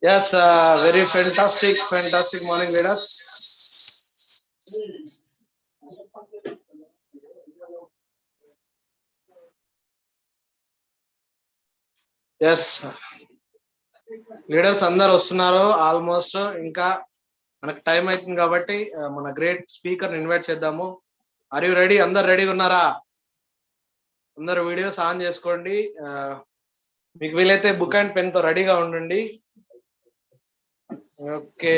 Yes, very fantastic morning, leaders. Yes, leaders అందరు వస్తున్నారు almost. ఇంకా మనకు టైం అవుతుంది కాబట్టి మన గ్రేట్ స్పీకర్ ఇన్వైట్ చేద్దాము. Are you ready? అందరు రెడీ ఉన్నారా? అందరు వీడియోస్ ఆన్ చేసుకోండి. మీకు వీలైతే బుక్ అండ్ పెన్ తో రెడీగా ఉండండి. Okay,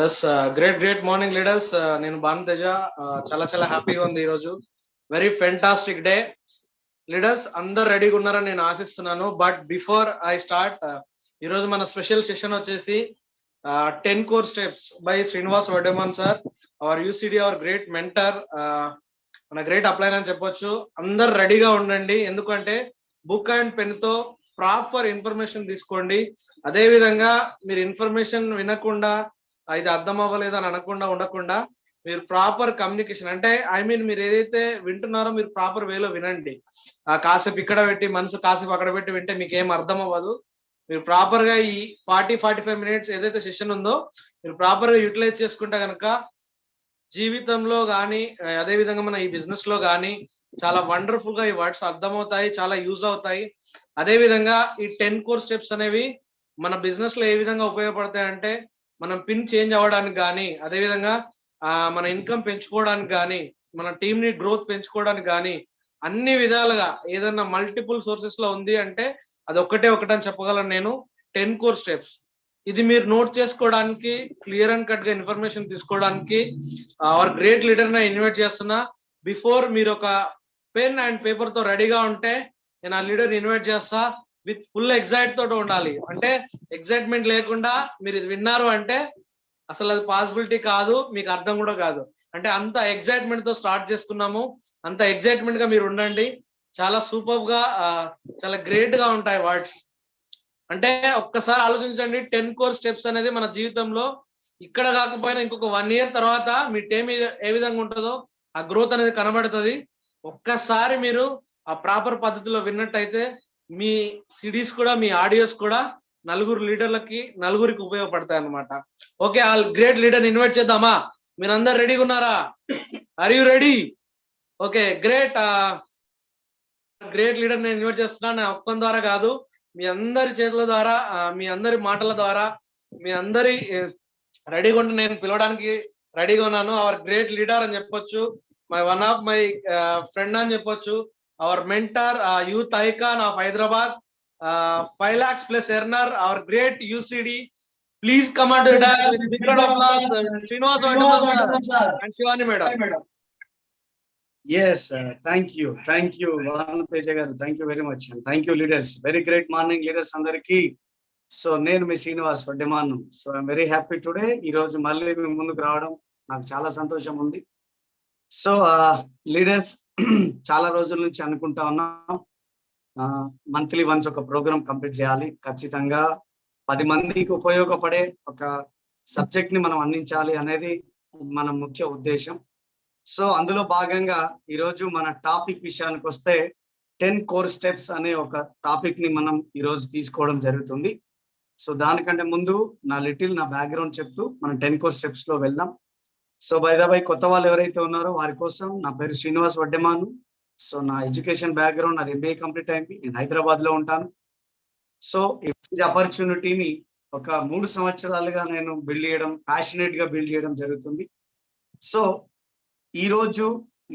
yes, great morning leaders. నేను భాను తేజ. చాలా హ్యాపీగా ఉంది ఈరోజు. Very fantastic day. లీడర్స్ అందరు రెడీగా ఉన్నారని నేను ఆశిస్తున్నాను. బట్ బిఫోర్ ఐ స్టార్ట్, ఈరోజు మన స్పెషల్ సెషన్ వచ్చేసి 10 core steps by Srinivas Vaddeman sir, our UCD, our great mentor, మన గ్రేట్ అప్లైన్ అని చెప్పొచ్చు. అందరు రెడీగా ఉండండి, ఎందుకంటే బుక్ అండ్ పెన్ తో ప్రాపర్ ఇన్ఫర్మేషన్ తీసుకోండి. అదే విధంగా మీరు ఇన్ఫర్మేషన్ వినకుండా ఇది అర్థం అవ్వలేదు అని అనకుండా ఉండకుండా మీరు ప్రాపర్ కమ్యూనికేషన్, అంటే మీరు ఏదైతే వింటున్నారో మీరు ప్రాపర్ వేలో వినండి. కాసేపు ఇక్కడ పెట్టి మనసు కాసేపు అక్కడ పెట్టి వింటే మీకు ఏం అర్థం అవ్వదు. మీరు ప్రాపర్ గా ఈ 45 మినిట్స్ ఏదైతే సెషన్ ఉందో మీరు ప్రాపర్ గా యూటిలైజ్ చేసుకుంటే కనుక జీవితంలో కానీ అదే విధంగా మన ఈ బిజినెస్ లో కానీ చాలా వండర్ఫుల్ గా ఈ వర్డ్స్ అర్థమవుతాయి, చాలా యూజ్ అవుతాయి. అదే విధంగా ఈ 10 core స్టెప్స్ అనేవి మన బిజినెస్ లో ఏ విధంగా ఉపయోగపడతాయి అంటే, మనం పిన్ చేంజ్ అవ్వడానికి కానీ, అదే విధంగా మన ఇన్కమ్ పెంచుకోవడానికి కానీ, మన టీమ్ ని గ్రోత్ పెంచుకోవడానికి కానీ, అన్ని విధాలుగా ఏదన్నా మల్టిపుల్ సోర్సెస్ లో ఉంది అంటే అది ఒకటని చెప్పగలను నేను. 10 core స్టెప్స్ ఇది మీరు నోట్ చేసుకోవడానికి, క్లియర్ అండ్ కట్ గా ఇన్ఫర్మేషన్ తీసుకోవడానికి అవర్ గ్రేట్ లీడర్ ని ఇన్వైట్ చేస్తున్నా. బిఫోర్ మీరు ఒక పెన్ అండ్ పేపర్ తో రెడీగా ఉంటే నేను ఆ లీడర్ ఇన్వైట్ చేస్తా. విత్ ఫుల్ ఎగ్జైట్ తోటి ఉండాలి. అంటే ఎగ్జైట్మెంట్ లేకుండా మీరు ఇది విన్నారు అంటే అసలు అది పాసిబిలిటీ కాదు, మీకు అర్థం కూడా కాదు. అంటే అంత ఎగ్జైట్మెంట్ తో స్టార్ట్ చేసుకున్నాము. అంత ఎగ్జైట్మెంట్ గా మీరు ఉండండి. చాలా సూపర్ గా చాలా గ్రేట్ గా ఉంటాయి వర్డ్స్. అంటే ఒక్కసారి ఆలోచించండి, 10 core స్టెప్స్ అనేది మన జీవితంలో ఇక్కడ కాకపోయినా ఇంకొక 1 year తర్వాత మీ టైం ఏ విధంగా ఉంటుందో ఆ గ్రోత్ అనేది కనబడుతుంది. ఒక్కసారి మీరు ఆ ప్రాపర్ పద్ధతిలో విన్నట్టయితే మీ సిడీస్ కూడా, మీ ఆడియోస్ కూడా నలుగురికి ఉపయోగపడతాయి అన్నమాట. Okay, all great leader invite చేద్దామా? మీరందరు రెడీగా ఉన్నారా? Are you ready? Okay, great leader నేను ఇన్వైట్ చేస్తున్నాను. నా ఒక్కని ద్వారా కాదు, మీ అందరి చేతుల ద్వారా, మీ అందరి మాటల ద్వారా, మీ అందరి రెడీగా ఉండి నేను పిలవడానికి రెడీగా ఉన్నాను. అవర్ గ్రేట్ లీడర్ అని చెప్పొచ్చు, వన్ ఆఫ్ మై ఫ్రెండ్ అని చెప్పొచ్చు, our mentor, youth icon of Hyderabad, 5 lakhs plus earner, our great UCD. Please come on to the dais with big round of applause, Srinivas Vadaman sir and Shivani madam. Yes, thank you, Vanu Teja garu, thank you very much, and thank you leaders. Very great morning leaders andariki. So nenu mi Srinivas Vadaman. So I'm very happy today. Ee roju malli mi munduku raavadam naaku chaala santosham undi. So leaders చాలా రోజుల నుంచి అనుకుంటా ఉన్నాం, monthly once ఒక programme complete చేయాలి, ఖచ్చితంగా 10 మందికి ఉపయోగపడే ఒక సబ్జెక్ట్ ని మనం అందించాలి అనేది మన ముఖ్య ఉద్దేశం. సో అందులో భాగంగా ఈరోజు మన టాపిక్ విషయానికి వస్తే 10 core స్టెప్స్ అనే ఒక టాపిక్ ని మనం ఈరోజు తీసుకోవడం జరుగుతుంది. సో దానికంటే ముందు నా బ్యాక్గ్రౌండ్ చెప్తూ మనం 10 core స్టెప్స్ లో వెళ్దాం. సో బై ద వై కొత్త వాళ్ళు ఎవరైతే ఉన్నారో వారి కోసం, నా పేరు శ్రీనివాస్ వడ్డెమాను. సో నా ఎడ్యుకేషన్ బ్యాక్గ్రౌండ్, నాది MBA కంప్లీట్ అయింది. నేను హైదరాబాద్ లో ఉంటాను. సో ఈ ఆపర్చునిటీని ఒక 3 సంవత్సరాలుగా నేను ప్యాషనేట్ గా బిల్డ్ చేయడం జరుగుతుంది. సో ఈ రోజు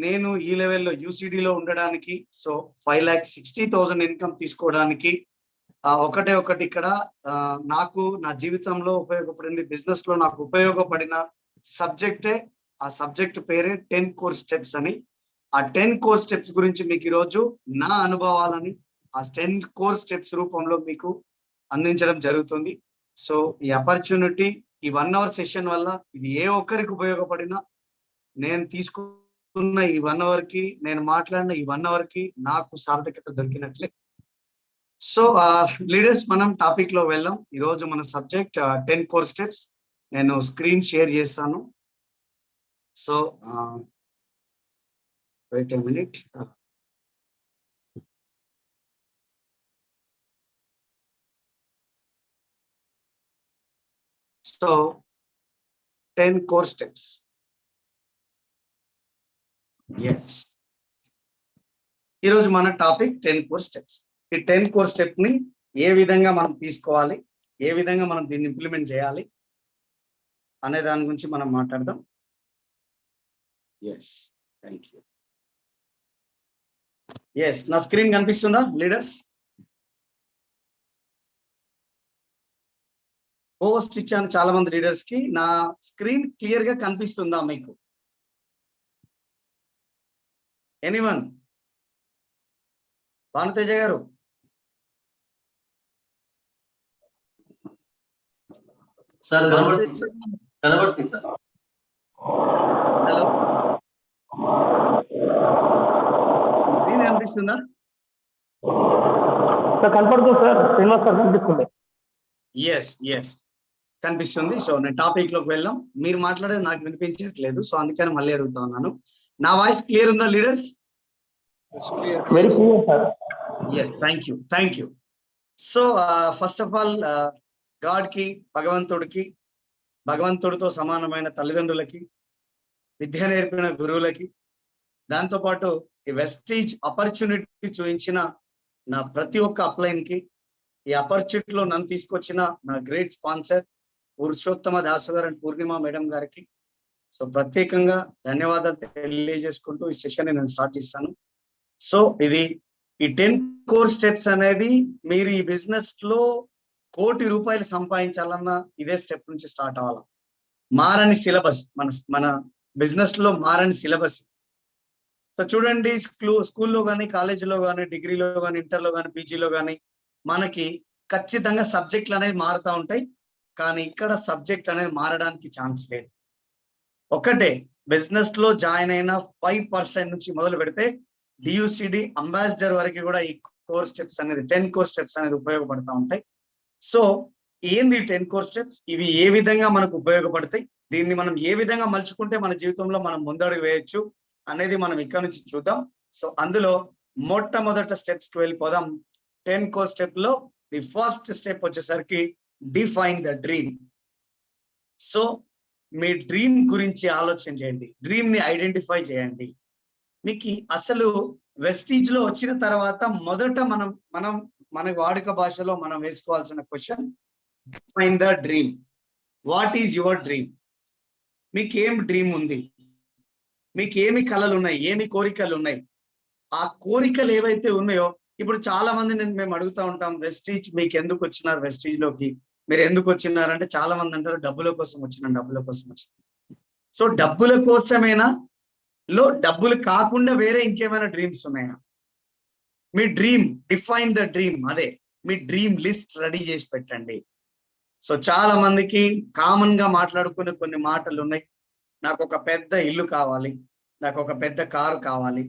నేను ఈ లెవెల్లో UCD లో ఉండడానికి, సో 5,60,000 ఇన్కమ్ తీసుకోవడానికి ఒకటే ఒకటి ఇక్కడ నాకు నా జీవితంలో ఉపయోగపడింది, బిజినెస్ లో నాకు ఉపయోగపడిన సబ్జెక్టే, ఆ సబ్జెక్ట్ పేరే 10 కోర్ స్టెప్స్ అని. ఆ 10 కోర్ స్టెప్స్ గురించి మీకు ఈరోజు నా అనుభవాలని ఆ 10 కోర్ స్టెప్స్ రూపంలో మీకు అందించడం జరుగుతుంది. సో ఈ ఆపర్చునిటీ, ఈ 1 అవర్ సెషన్ వల్ల ఇది ఏ ఒక్కరికి ఉపయోగపడినా, నేను తీసుకున్న ఈ 1 అవర్ కి, నేను మాట్లాడిన ఈ 1 అవర్ కి నాకు సార్థకత దొరికినట్లే. సో లీడర్స్, మనం టాపిక్ లో వెళ్దాం. ఈరోజు మన సబ్జెక్ట్ 10 కోర్ స్టెప్స్. నేను స్క్రీన్ షేర్ చేస్తాను. So wait a minute. So 10 core steps. Yes, ఈరోజు మన టాపిక్ 10 కోర్ స్టెప్స్. ఈ 10 కోర్ స్టెప్ ని ఏ విధంగా మనం తీసుకోవాలి, ఏ విధంగా మనం దీన్ని ఇంప్లిమెంట్ చేయాలి అనే దాని గురించి మనం మాట్లాడదాం. Yes, thank you. ఎస్, నా స్క్రీన్ కనిపిస్తుందా లీడర్స్? పోస్ట్ ఇచ్చాను చాలా మంది లీడర్స్ కి. నా స్క్రీన్ క్లియర్ గా కనిపిస్తుందా మీకు? ఎనీవన్? భానుతేజ గారు? సార్ కనబడుతుంది సార్. హలో, స్క్రీన్ కనిపిస్తుందా? సార్ కనపడుతుంది సార్, శ్రీనివాస్ సార్ కనిపిస్తుంది. ఎస్ ఎస్, కనిపిస్తుంది. సో నేను టాపిక్ లోకి వెళ్దాం. మీరు మాట్లాడేది నాకు వినిపించట్లేదు, సో అందుకని మళ్ళీ అడుగుతా ఉన్నాను. నా వాయిస్ క్లియర్ ఉందా leaders? Very clear sir. Yes, thank you, thank you. So first of all, god కి, భగవంతుడికి, భగవంతుడితో సమానమైన తల్లిదండ్రులకి, విద్య నేర్పిన గురువులకి, దాంతోపాటు ఈ వెస్టీజ్ ఆపర్చునిటీ చూపించిన నా ప్రతి ఒక్క అప్లైన్ కి, ఈ ఆపర్చునిటీలో నన్ను తీసుకొచ్చిన నా గ్రేట్ స్పాన్సర్ పురుషోత్తమ దాసు గారు అండ్ పూర్ణిమ మేడం గారికి సో ప్రత్యేకంగా ధన్యవాదాలు తెలియజేసుకుంటూ ఈ సెషన్ నేను స్టార్ట్ చేస్తాను. సో ఇది ఈ 10 కోర్ స్టెప్స్ అనేది, మీరు ఈ బిజినెస్ లో ₹1 కోటి సంపాదించాలన్నా ఇదే స్టెప్ నుంచి స్టార్ట్ అవ్వాలి. మారని సిలబస్, మన బిజినెస్ లో మారని సిలబస్. సో చూడండి, స్కూల్లో కానీ, కాలేజీలో కానీ, డిగ్రీలో కానీ, ఇంటర్లో కానీ, పీజీలో కానీ మనకి ఖచ్చితంగా సబ్జెక్టులు అనేది మారుతూ ఉంటాయి. కానీ ఇక్కడ సబ్జెక్ట్ అనేది మారడానికి ఛాన్స్ లేదు. ఒకటే, బిజినెస్ లో జాయిన్ అయిన 5% నుంచి మొదలు పెడితే డియూసిడి అంబాసిడర్ వరకు కూడా ఈ కోర్ స్టెప్స్ అనేది 10 కోర్ స్టెప్స్ అనేది ఉపయోగపడతా ఉంటాయి. సో ఏంది 10 కోర్ స్టెప్స్? ఇవి ఏ విధంగా మనకు ఉపయోగపడతాయి, దీన్ని మనం ఏ విధంగా మలుచుకుంటే మన జీవితంలో మనం ముందడుగు వేయొచ్చు అనేది మనం ఇక్కడ నుంచి చూద్దాం. సో అందులో మొట్టమొదటి స్టెప్స్ కి వెళ్ళిపోదాం. 10 కోర్ స్టెప్ లో ది ఫస్ట్ స్టెప్ వచ్చేసరికి define the dream. So me dream గురించి ఆలోచన చేయండి, డ్రీమ్ ని ఐడెంటిఫై చేయండి. మీకు అసలు వెస్టీజ్ లో వచ్చిన తర్వాత మొదట మన వాడుక భాషలో మనం వేసుకోవాల్సిన question, define the dream. What is your dream? మీకు ఏం డ్రీమ్ ఉంది? మీకు ఏమి కళలు ఉన్నాయి, ఏమి కోరికలు ఉన్నాయి? ఆ కోరికలు ఏవైతే ఉన్నాయో, ఇప్పుడు చాలా మంది మేము అడుగుతూ ఉంటాం, వెస్టీజ్ మీకు ఎందుకు వచ్చినారు, వెస్టీజ్ లోకి మీరు ఎందుకు వచ్చినారంటే చాలా మంది అంటారు డబ్బుల కోసం వచ్చినాం, డబ్బుల కోసం వచ్చినాం. సో డబ్బుల కోసమేనా? డబ్బులు కాకుండా వేరే ఇంకేమైనా డ్రీమ్స్ ఉన్నాయా? మీ డ్రీమ్, డిఫైన్ ద డ్రీమ్. అదే మీ డ్రీమ్ లిస్ట్ రెడీ చేసి పెట్టండి. సో చాలా మందికి కామన్ గా మాట్లాడుకునే కొన్ని మాటలు ఉన్నాయి. నాకు ఒక పెద్ద ఇల్లు కావాలి, నాకు ఒక పెద్ద కారు కావాలి,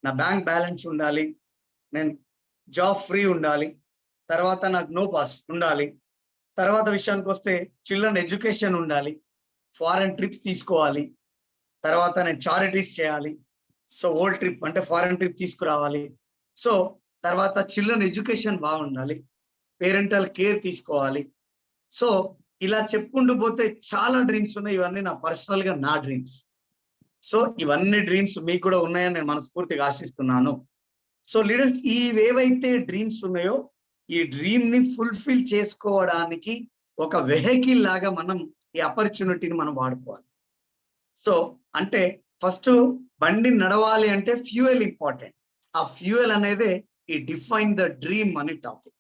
నా బ్యాంక్ బ్యాలెన్స్ ఉండాలి, నేను జాబ్ ఫ్రీ ఉండాలి, తర్వాత నాకు నో పాస్ ఉండాలి, తర్వాత విషయానికి వస్తే చిల్డ్రన్ ఎడ్యుకేషన్ ఉండాలి, ఫారెన్ ట్రిప్స్ తీసుకోవాలి, తర్వాత నేను చారిటీస్ చేయాలి, సో ఓల్డ్ ట్రిప్ అంటే ఫారెన్ ట్రిప్ తీసుకురావాలి, సో తర్వాత చిల్డ్రన్ ఎడ్యుకేషన్ బాగుండాలి, పేరెంటల్ కేర్ తీసుకోవాలి. సో ఇలా చెప్పుకుంటూ పోతే చాలా డ్రీమ్స్ ఉన్నాయి. ఇవన్నీ నా పర్సనల్ గా నా డ్రీమ్స్. సో ఇవన్నీ డ్రీమ్స్ మీకు కూడా ఉన్నాయని నేను మనస్ఫూర్తిగా ఆశిస్తున్నాను. సో లీడర్స్, ఇవేవైతే డ్రీమ్స్ ఉన్నాయో ఈ డ్రీమ్ ని ఫుల్ఫిల్ చేసుకోవడానికి ఒక వెహికల్ లాగా మనం ఈ ఆపర్చునిటీని మనం వాడుకోవాలి. సో అంటే ఫస్ట్ బండి నడవాలి అంటే ఫ్యూయల్ ఇంపార్టెంట్. ఆ ఫ్యూయల్ అనేది ఈ డిఫైన్ ద డ్రీమ్ అనే టాపిక్.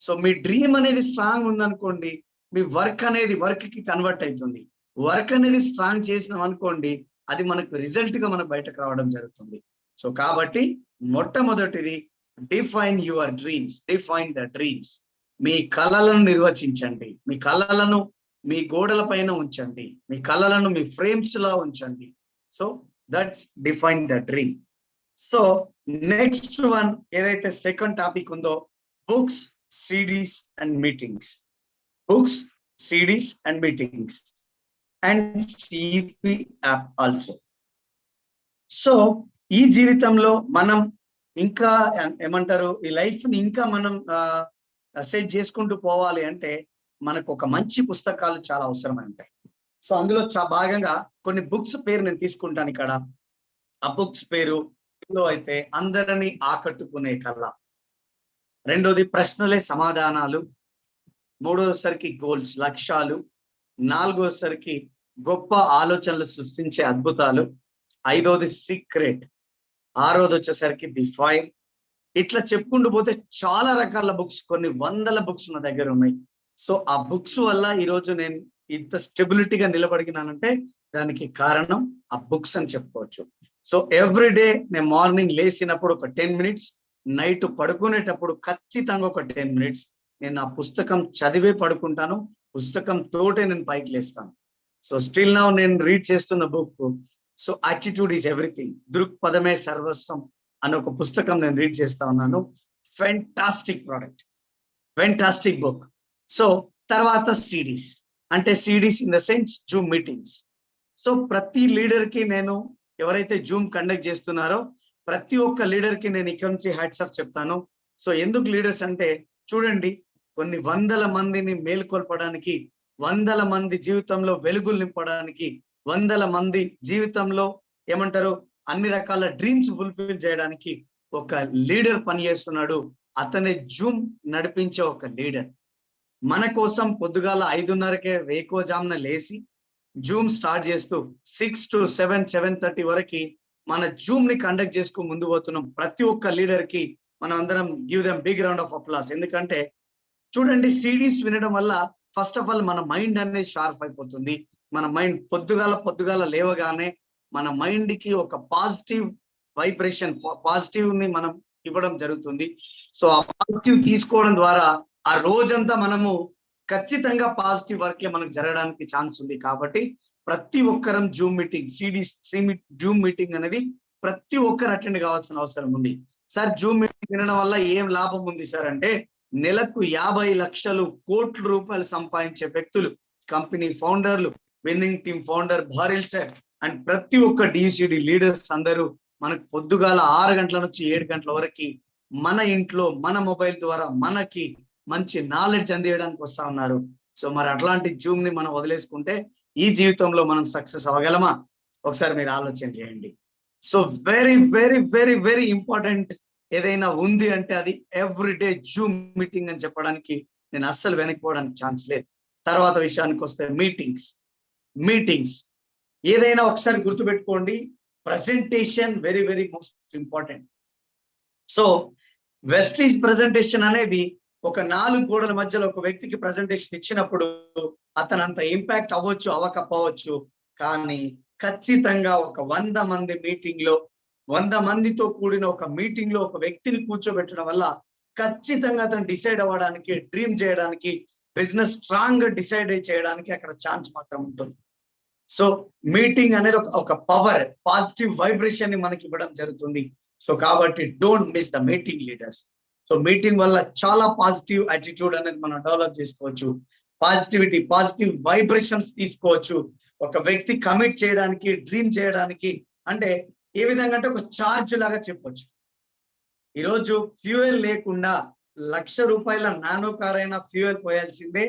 సో మీ డ్రీమ్ అనేది స్ట్రాంగ్ ఉందనుకోండి, మీ వర్క్ కి కన్వర్ట్ అవుతుంది. వర్క్ అనేది స్ట్రాంగ్ చేసినాం అనుకోండి, అది మనకు రిజల్ట్ గా మనకు బయటకు రావడం జరుగుతుంది. సో కాబట్టి మొట్టమొదటిది define your dreams, define the dreams. మీ కళలను నిర్వచించండి, మీ కళలను మీ గోడల పైన ఉంచండి, మీ కళలను మీ ఫ్రేమ్స్ లా ఉంచండి. So that's define the dream. So next one ఏదైతే సెకండ్ టాపిక్ ఉందో, books, CDs and meetings. Books, CDs and meetings and CP app also. So ఈ జీవితంలో మనం ఇంకా ఏమంటారు, ఈ లైఫ్ ని ఇంకా మనం సెట్ చేసుకుంటూ పోవాలి అంటే మనకు ఒక మంచి పుస్తకాలు చాలా అవసరమై ఉంటాయి. సో అందులో భాగంగా కొన్ని బుక్స్ పేరు నేను తీసుకుంటాను ఇక్కడ. ఆ బుక్స్ పేరు అయితే అందరినీ ఆకట్టుకునే కళ, రెండోది ప్రశ్నలే సమాధానాలు, మూడోసరికి గోల్స్, లక్ష్యాలు, నాలుగోసరికి గొప్ప ఆలోచనలు సృష్టించే అద్భుతాలు, ఐదోది సీక్రెట్, ఆరోది వచ్చేసరికి ది ఫైర్. ఇట్లా చెప్పుకుంటూ పోతే చాలా రకాల బుక్స్, కొన్ని వందల బుక్స్ నా దగ్గర ఉన్నాయి. సో ఆ బుక్స్ వల్ల ఈరోజు నేను ఇంత స్టెబిలిటీగా నిలబడినానంటే దానికి కారణం ఆ బుక్స్ అని చెప్పుకోవచ్చు. సో ఎవ్రీ డే నేను మార్నింగ్ లేచినప్పుడు ఒక 10 minutes, నైట్ పడుకునేటప్పుడు ఖచ్చితంగా ఒక 10 minutes నేను ఆ పుస్తకం చదివే పడుకుంటాను. పుస్తకం తోటే నేను పైకి లేస్తాను. సో స్టిల్ నౌ నేను రీడ్ చేస్తున్న book so attitude is everything, దృక్పథమే సర్వస్వం అని ఒక పుస్తకం నేను రీడ్ చేస్తా ఉన్నాను. Fantastic product, fantastic book. So తర్వాత సిడీస్, అంటే CDs in the sense zoom meetings. So ప్రతి లీడర్ కి నేను, ఎవరైతే జూమ్ కండక్ట్ చేస్తున్నారో ప్రతి ఒక్క లీడర్ కి నేను ఇక్కడ నుంచి హ్యాట్స్ ఆఫ్ చెప్తాను. సో ఎందుకు లీడర్స్ అంటే చూడండి, కొన్ని వందల మందిని మేల్కొల్పడానికి, వందల మంది జీవితంలో వెలుగులు నింపడానికి, వందల మంది జీవితంలో ఏమంటారు అన్ని రకాల డ్రీమ్స్ ఫుల్ఫిల్ చేయడానికి ఒక లీడర్ పనిచేస్తున్నాడు. అతనే జూమ్ నడిపించే ఒక లీడర్. మన కోసం పొద్దుగాల 5:30కే వేకోజామున లేసి జూమ్ స్టార్ట్ చేస్తూ 6 to 7, 7:30 వరకు మన జూమ్ ని కండక్ట్ చేసుకు ముందు పోతున్నాం. ప్రతి ఒక్క లీడర్ కి మనం అందరం give them big round of applause. ఎందుకంటే చూడండి, సిడీస్ వినడం వల్ల ఫస్ట్ ఆఫ్ ఆల్ మన మైండ్ అనేది షార్ప్ అయిపోతుంది. మన మైండ్ పొద్దుగాల లేవగానే మన మైండ్ కి ఒక పాజిటివ్ వైబ్రేషన్, పాజిటివ్ ని మనం ఇవ్వడం జరుగుతుంది. సో ఆ పాజిటివ్ తీసుకోవడం ద్వారా ఆ రోజంతా మనము ఖచ్చితంగా పాజిటివ్ వర్క్లే మనకు జరగడానికి ఛాన్స్ ఉంది. కాబట్టి ప్రతి ఒక్కరం జూమ్ మీటింగ్, జూమ్ మీటింగ్ అనేది ప్రతి ఒక్కరు అటెండ్ కావాల్సిన అవసరం ఉంది. సార్ జూమ్ మీటింగ్ వినడం వల్ల ఏం లాభం ఉంది సార్ అంటే, నెలకు 50 లక్షలు కోట్ల రూపాయలు సంపాదించే వ్యక్తులు, కంపెనీ ఫౌండర్లు, winning team founder Bharil sir and ప్రతి ఒక్క డిసిడి లీడర్స్ అందరూ మనకు పొద్దుగాల 6 గంటల నుంచి 7 గంటల వరకు మన ఇంట్లో మన మొబైల్ ద్వారా మనకి మంచి నాలెడ్జ్ అందించడానికి వస్తా ఉన్నారు. సో మరి అట్లాంటి జూమ్ ని మనం వదిలేసుకుంటే ఈ జీవితంలో మనం సక్సెస్ అవ్వగలమా? ఒకసారి మీరు ఆలోచన చేయండి. So very very very very important ఏదైనా ఉంది అంటే అది ఎవ్రీడే జూమ్ మీటింగ్ అని చెప్పడానికి నేను అస్సలు వెనక్కిపోవడానికి ఛాన్స్ లేదు. తర్వాత విషయానికి వస్తే మీటింగ్స్ ఏదైనా ఒకసారి గుర్తుపెట్టుకోండి, presentation very very most important. So Vestige presentation అనేది ఒక 4 గోడల మధ్యలో ఒక వ్యక్తికి ప్రజెంటేషన్ ఇచ్చినప్పుడు అతను అంత ఇంపాక్ట్ అవ్వచ్చు అవ్వకపోవచ్చు, కానీ ఖచ్చితంగా ఒక 100 మంది మీటింగ్ లో 100 మందితో కూడిన ఒక మీటింగ్ లో ఒక వ్యక్తిని కూర్చోబెట్టడం వల్ల ఖచ్చితంగా అతను డిసైడ్ అవ్వడానికి, డ్రీమ్ చేయడానికి, బిజినెస్ స్ట్రాంగ్ గా డిసైడ్ చేయడానికి అక్కడ ఛాన్స్ మాత్రం ఉంటుంది. సో మీటింగ్ అనేది ఒక పవర్, పాజిటివ్ వైబ్రేషన్ ని మనకి ఇవ్వడం జరుగుతుంది. సో కాబట్టి don't miss the meeting leaders. So meeting వల్ల చాలా పాజిటివ్ యాటిట్యూడ్ అనేది మనం డెవలప్ చేసుకోవచ్చు, పాజిటివిటీ, పాజిటివ్ వైబ్రేషన్స్ తీసుకోవచ్చు. ఒక వ్యక్తి కమిట్ చేయడానికి, డ్రీమ్ చేయడానికి అంటే ఏ విధంగా అంటే ఒక ఛార్జ్ లాగా చెప్పొచ్చు. ఈరోజు ఫ్యూయల్ లేకుండా 1,00,000 రూపాయల నానో కార్ అయినా ఫ్యూయల్ పోయాల్సిందే,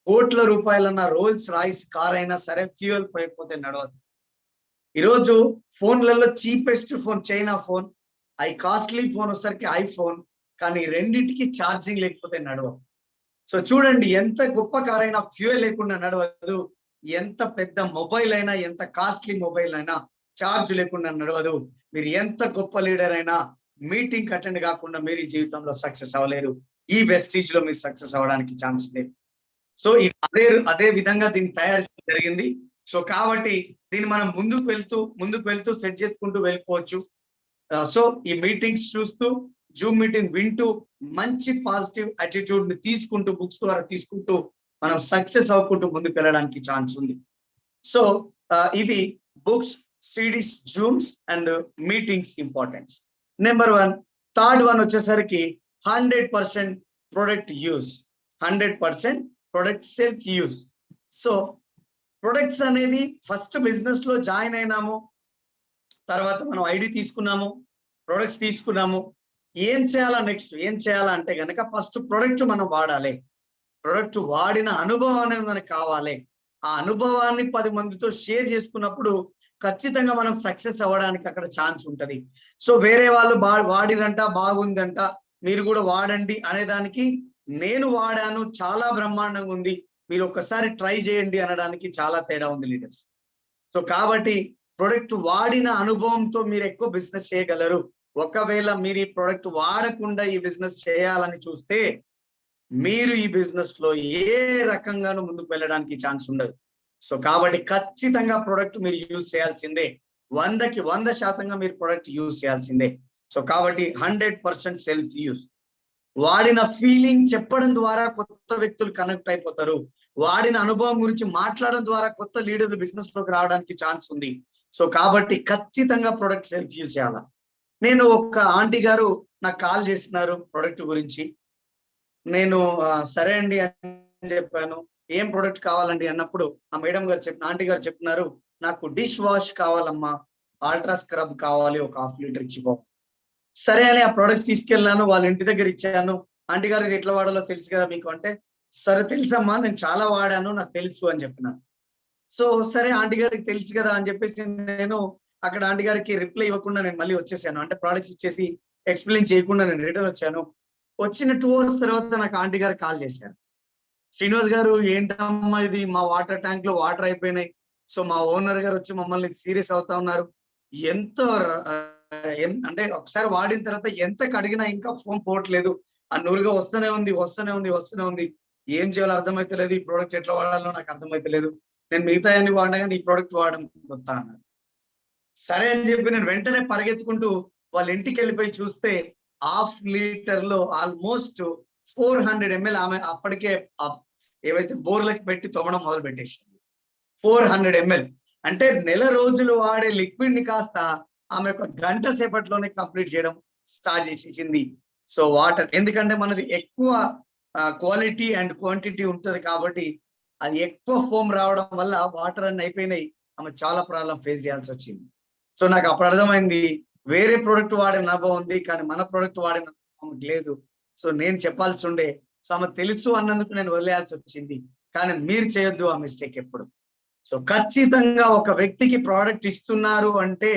కోట్ల రూపాయలన్న రోల్స్ రాయిస్ కార్ అయినా సరే ఫ్యూయల్ పోయకపోతే నడవదు. ఈరోజు ఫోన్లలో cheapest phone China phone, costly phone వచ్చేసరికి ఐఫోన్, కానీ రెండింటికి ఛార్జింగ్ లేకపోతే నడవదు. సో చూడండి, ఎంత గొప్ప కార్ అయినా ఫ్యూయల్ లేకుండా నడవదు, ఎంత పెద్ద మొబైల్ అయినా, ఎంత కాస్ట్లీ మొబైల్ అయినా ఛార్జ్ లేకుండా నడవదు. మీరు ఎంత గొప్ప లీడర్ అయినా మీటింగ్ అటెండ్ కాకుండా మీరు ఈ జీవితంలో సక్సెస్ అవ్వలేరు. ఈ వెస్టీజ్ లో మీరు సక్సెస్ అవ్వడానికి ఛాన్స్ లేదు. సో అదే విధంగా దీన్ని తయారు చేయడం జరిగింది. సో కాబట్టి దీన్ని మనం ముందుకు వెళ్తూ సెట్ చేసుకుంటూ వెళ్ళిపోవచ్చు. సో ఈ మీటింగ్స్ చూస్తూ, జూమ్ మీటింగ్ వింటూ, మంచి పాజిటివ్ అటిట్యూడ్ ని తీసుకుంటూ, బుక్స్ ద్వారా తీసుకుంటూ మనం సక్సెస్ అవ్వకుంటూ ముందుకు వెళ్ళడానికి ఛాన్స్ ఉంది. సో ఇది books, CDs, zooms and meetings importance. Number 1. Third one వచ్చేసరికి 100% product use, 100% product self use. So products అనేది ఫస్ట్ బిజినెస్ లో జాయిన్ అయినాము, తర్వాత మనం ఐడి తీసుకున్నాము, ప్రొడక్ట్స్ తీసుకున్నాము. ఏం చేయాలా నెక్స్ట్? ఏం చేయాలా అంటే గనక ఫస్ట్ ప్రొడక్ట్ మనం వాడాలి. ప్రొడక్ట్ వాడిన అనుభవం అనేది మనకు కావాలి. ఆ అనుభవాన్ని 10 మందితో షేర్ చేసుకున్నప్పుడు ఖచ్చితంగా మనం సక్సెస్ అవ్వడానికి అక్కడ ఛాన్స్ ఉంటది. సో వేరే వాళ్ళు వాడిరంట, బాగుందంట, మీరు కూడా వాడండి అనేదానికి, నేను వాడాను, చాలా బ్రహ్మాండంగా ఉంది, మీరు ఒక్కసారి ట్రై చేయండి అనడానికి చాలా తేడా ఉంది లీడర్స్. సో కాబట్టి ప్రొడక్ట్ వాడిన అనుభవంతో మీరు ఎక్కువ బిజినెస్ చేయగలరు. ఒకవేళ మీరు ఈ ప్రొడక్ట్ వాడకుండా ఈ బిజినెస్ చేయాలని చూస్తే మీరు ఈ బిజినెస్ లో ఏ రకంగానూ ముందుకు వెళ్ళడానికి ఛాన్స్ ఉండదు. సో కాబట్టి ఖచ్చితంగా ప్రొడక్ట్ మీరు యూజ్ చేయాల్సిందే. 100కి 100% మీరు ప్రొడక్ట్ యూజ్ చేయాల్సిందే. సో కాబట్టి 100% సెల్ఫ్ యూజ్. వాడిన ఫీలింగ్ చెప్పడం ద్వారా కొత్త వ్యక్తులు కనెక్ట్ అయిపోతారు. వాడిన అనుభవం గురించి మాట్లాడడం ద్వారా కొత్త లీడర్లు బిజినెస్ లోకి రావడానికి ఛాన్స్ ఉంది. సో కాబట్టి ఖచ్చితంగా ప్రొడక్ట్ సెల్ఫ్ యూజ్ చేయాలా. నేను ఒక ఆంటీ గారు నాకు కాల్ చేస్తున్నారు ప్రొడక్ట్ గురించి. నేను సరే అండి అని చెప్పాను. ఏం ప్రొడక్ట్ కావాలండి అన్నప్పుడు ఆ మేడం గారు ఆంటీ గారు చెప్తున్నారు, నాకు డిష్ వాష్ కావాలమ్మా, అల్ట్రా స్క్రబ్ కావాలి, ఒక 1/2 లీటర్ ఇచ్చిపో. సరే అని ఆ ప్రొడక్ట్స్ తీసుకెళ్ళాను, వాళ్ళ ఇంటి దగ్గర ఇచ్చాను. ఆంటీ గారు ఇది ఎట్లా వాడాలో తెలుసు కదా మీకు అంటే, సరే తెలుసమ్మా, నేను చాలా వాడాను, నాకు తెలుసు అని చెప్పినాను. సో సరే ఆంటీ గారికి తెలుసు కదా అని చెప్పేసి నేను అక్కడ ఆంటీ గారికి రిప్లై ఇవ్వకుండా నేను మళ్ళీ వచ్చేసాను. అంటే ప్రొడక్ట్స్ ఇచ్చేసి ఎక్స్ప్లెయిన్ చేయకుండా నేను రిటర్న్ వచ్చాను. వచ్చిన 2 hours తర్వాత నాకు ఆంటీ గారు కాల్ చేశారు. శ్రీనివాస్ గారు, ఏంటమ్మా ఇది, మా వాటర్ ట్యాంక్ లో వాటర్ అయిపోయినాయి. సో మా ఓనర్ గారు వచ్చి మమ్మల్ని సీరియస్ అవుతా ఉన్నారు. ఎంత అంటే ఒకసారి వాడిన తర్వాత ఎంత కడిగినా ఇంకా ఫోన్ పోవట్లేదు, ఆ నురుగా వస్తూనే ఉంది. ఏం చేయాలో అర్థమైతలేదు, ఈ ప్రోడక్ట్ ఎట్లా వాడాలో నాకు అర్థమైతలేదు, నేను మిగతా అన్ని వాడగా ఈ ప్రోడక్ట్ వాడడం కొత్త అన్నాడు. సరే అని చెప్పి నేను వెంటనే పరిగెత్తుకుంటూ వాళ్ళ ఇంటికి వెళ్ళిపోయి చూస్తే 1/2 లీటర్ లో ఆల్మోస్ట్ 400 ml ఆమె అప్పటికే ఏవైతే బోర్లకి పెట్టి తవ్వడం మొదలు పెట్టేసింది. 400 ml అంటే నెల రోజులు వాడే లిక్విడ్ ని కాస్త ఆమె ఒక గంట సేపట్లోనే కంప్లీట్ చేయడం స్టార్ట్ చేసేసింది. సో వాటర్, ఎందుకంటే మనది ఎక్కువ క్వాలిటీ అండ్ క్వాంటిటీ ఉంటుంది కాబట్టి అది ఎక్కువ ఫోమ్ రావడం వల్ల వాటర్ అన్ని అయిపోయినాయి. ఆమె చాలా ప్రాబ్లం ఫేస్ చేయాల్సి వచ్చింది. సో నాకు అప్పుడు అర్థమైంది, వేరే ప్రోడక్ట్ వాడిన అనుభవం ఉంది కానీ మన ప్రోడక్ట్ వాడిన అనుభవం లేదు. సో నేను చెప్పాల్సి ఉండే. సో ఆమె తెలుసు అన్నందుకు నేను వదిలేయాల్సి వచ్చింది. కానీ మీరు చేయొద్దు ఆ మిస్టేక్ ఎప్పుడు. సో ఖచ్చితంగా ఒక వ్యక్తికి ప్రోడక్ట్ ఇస్తున్నారు అంటే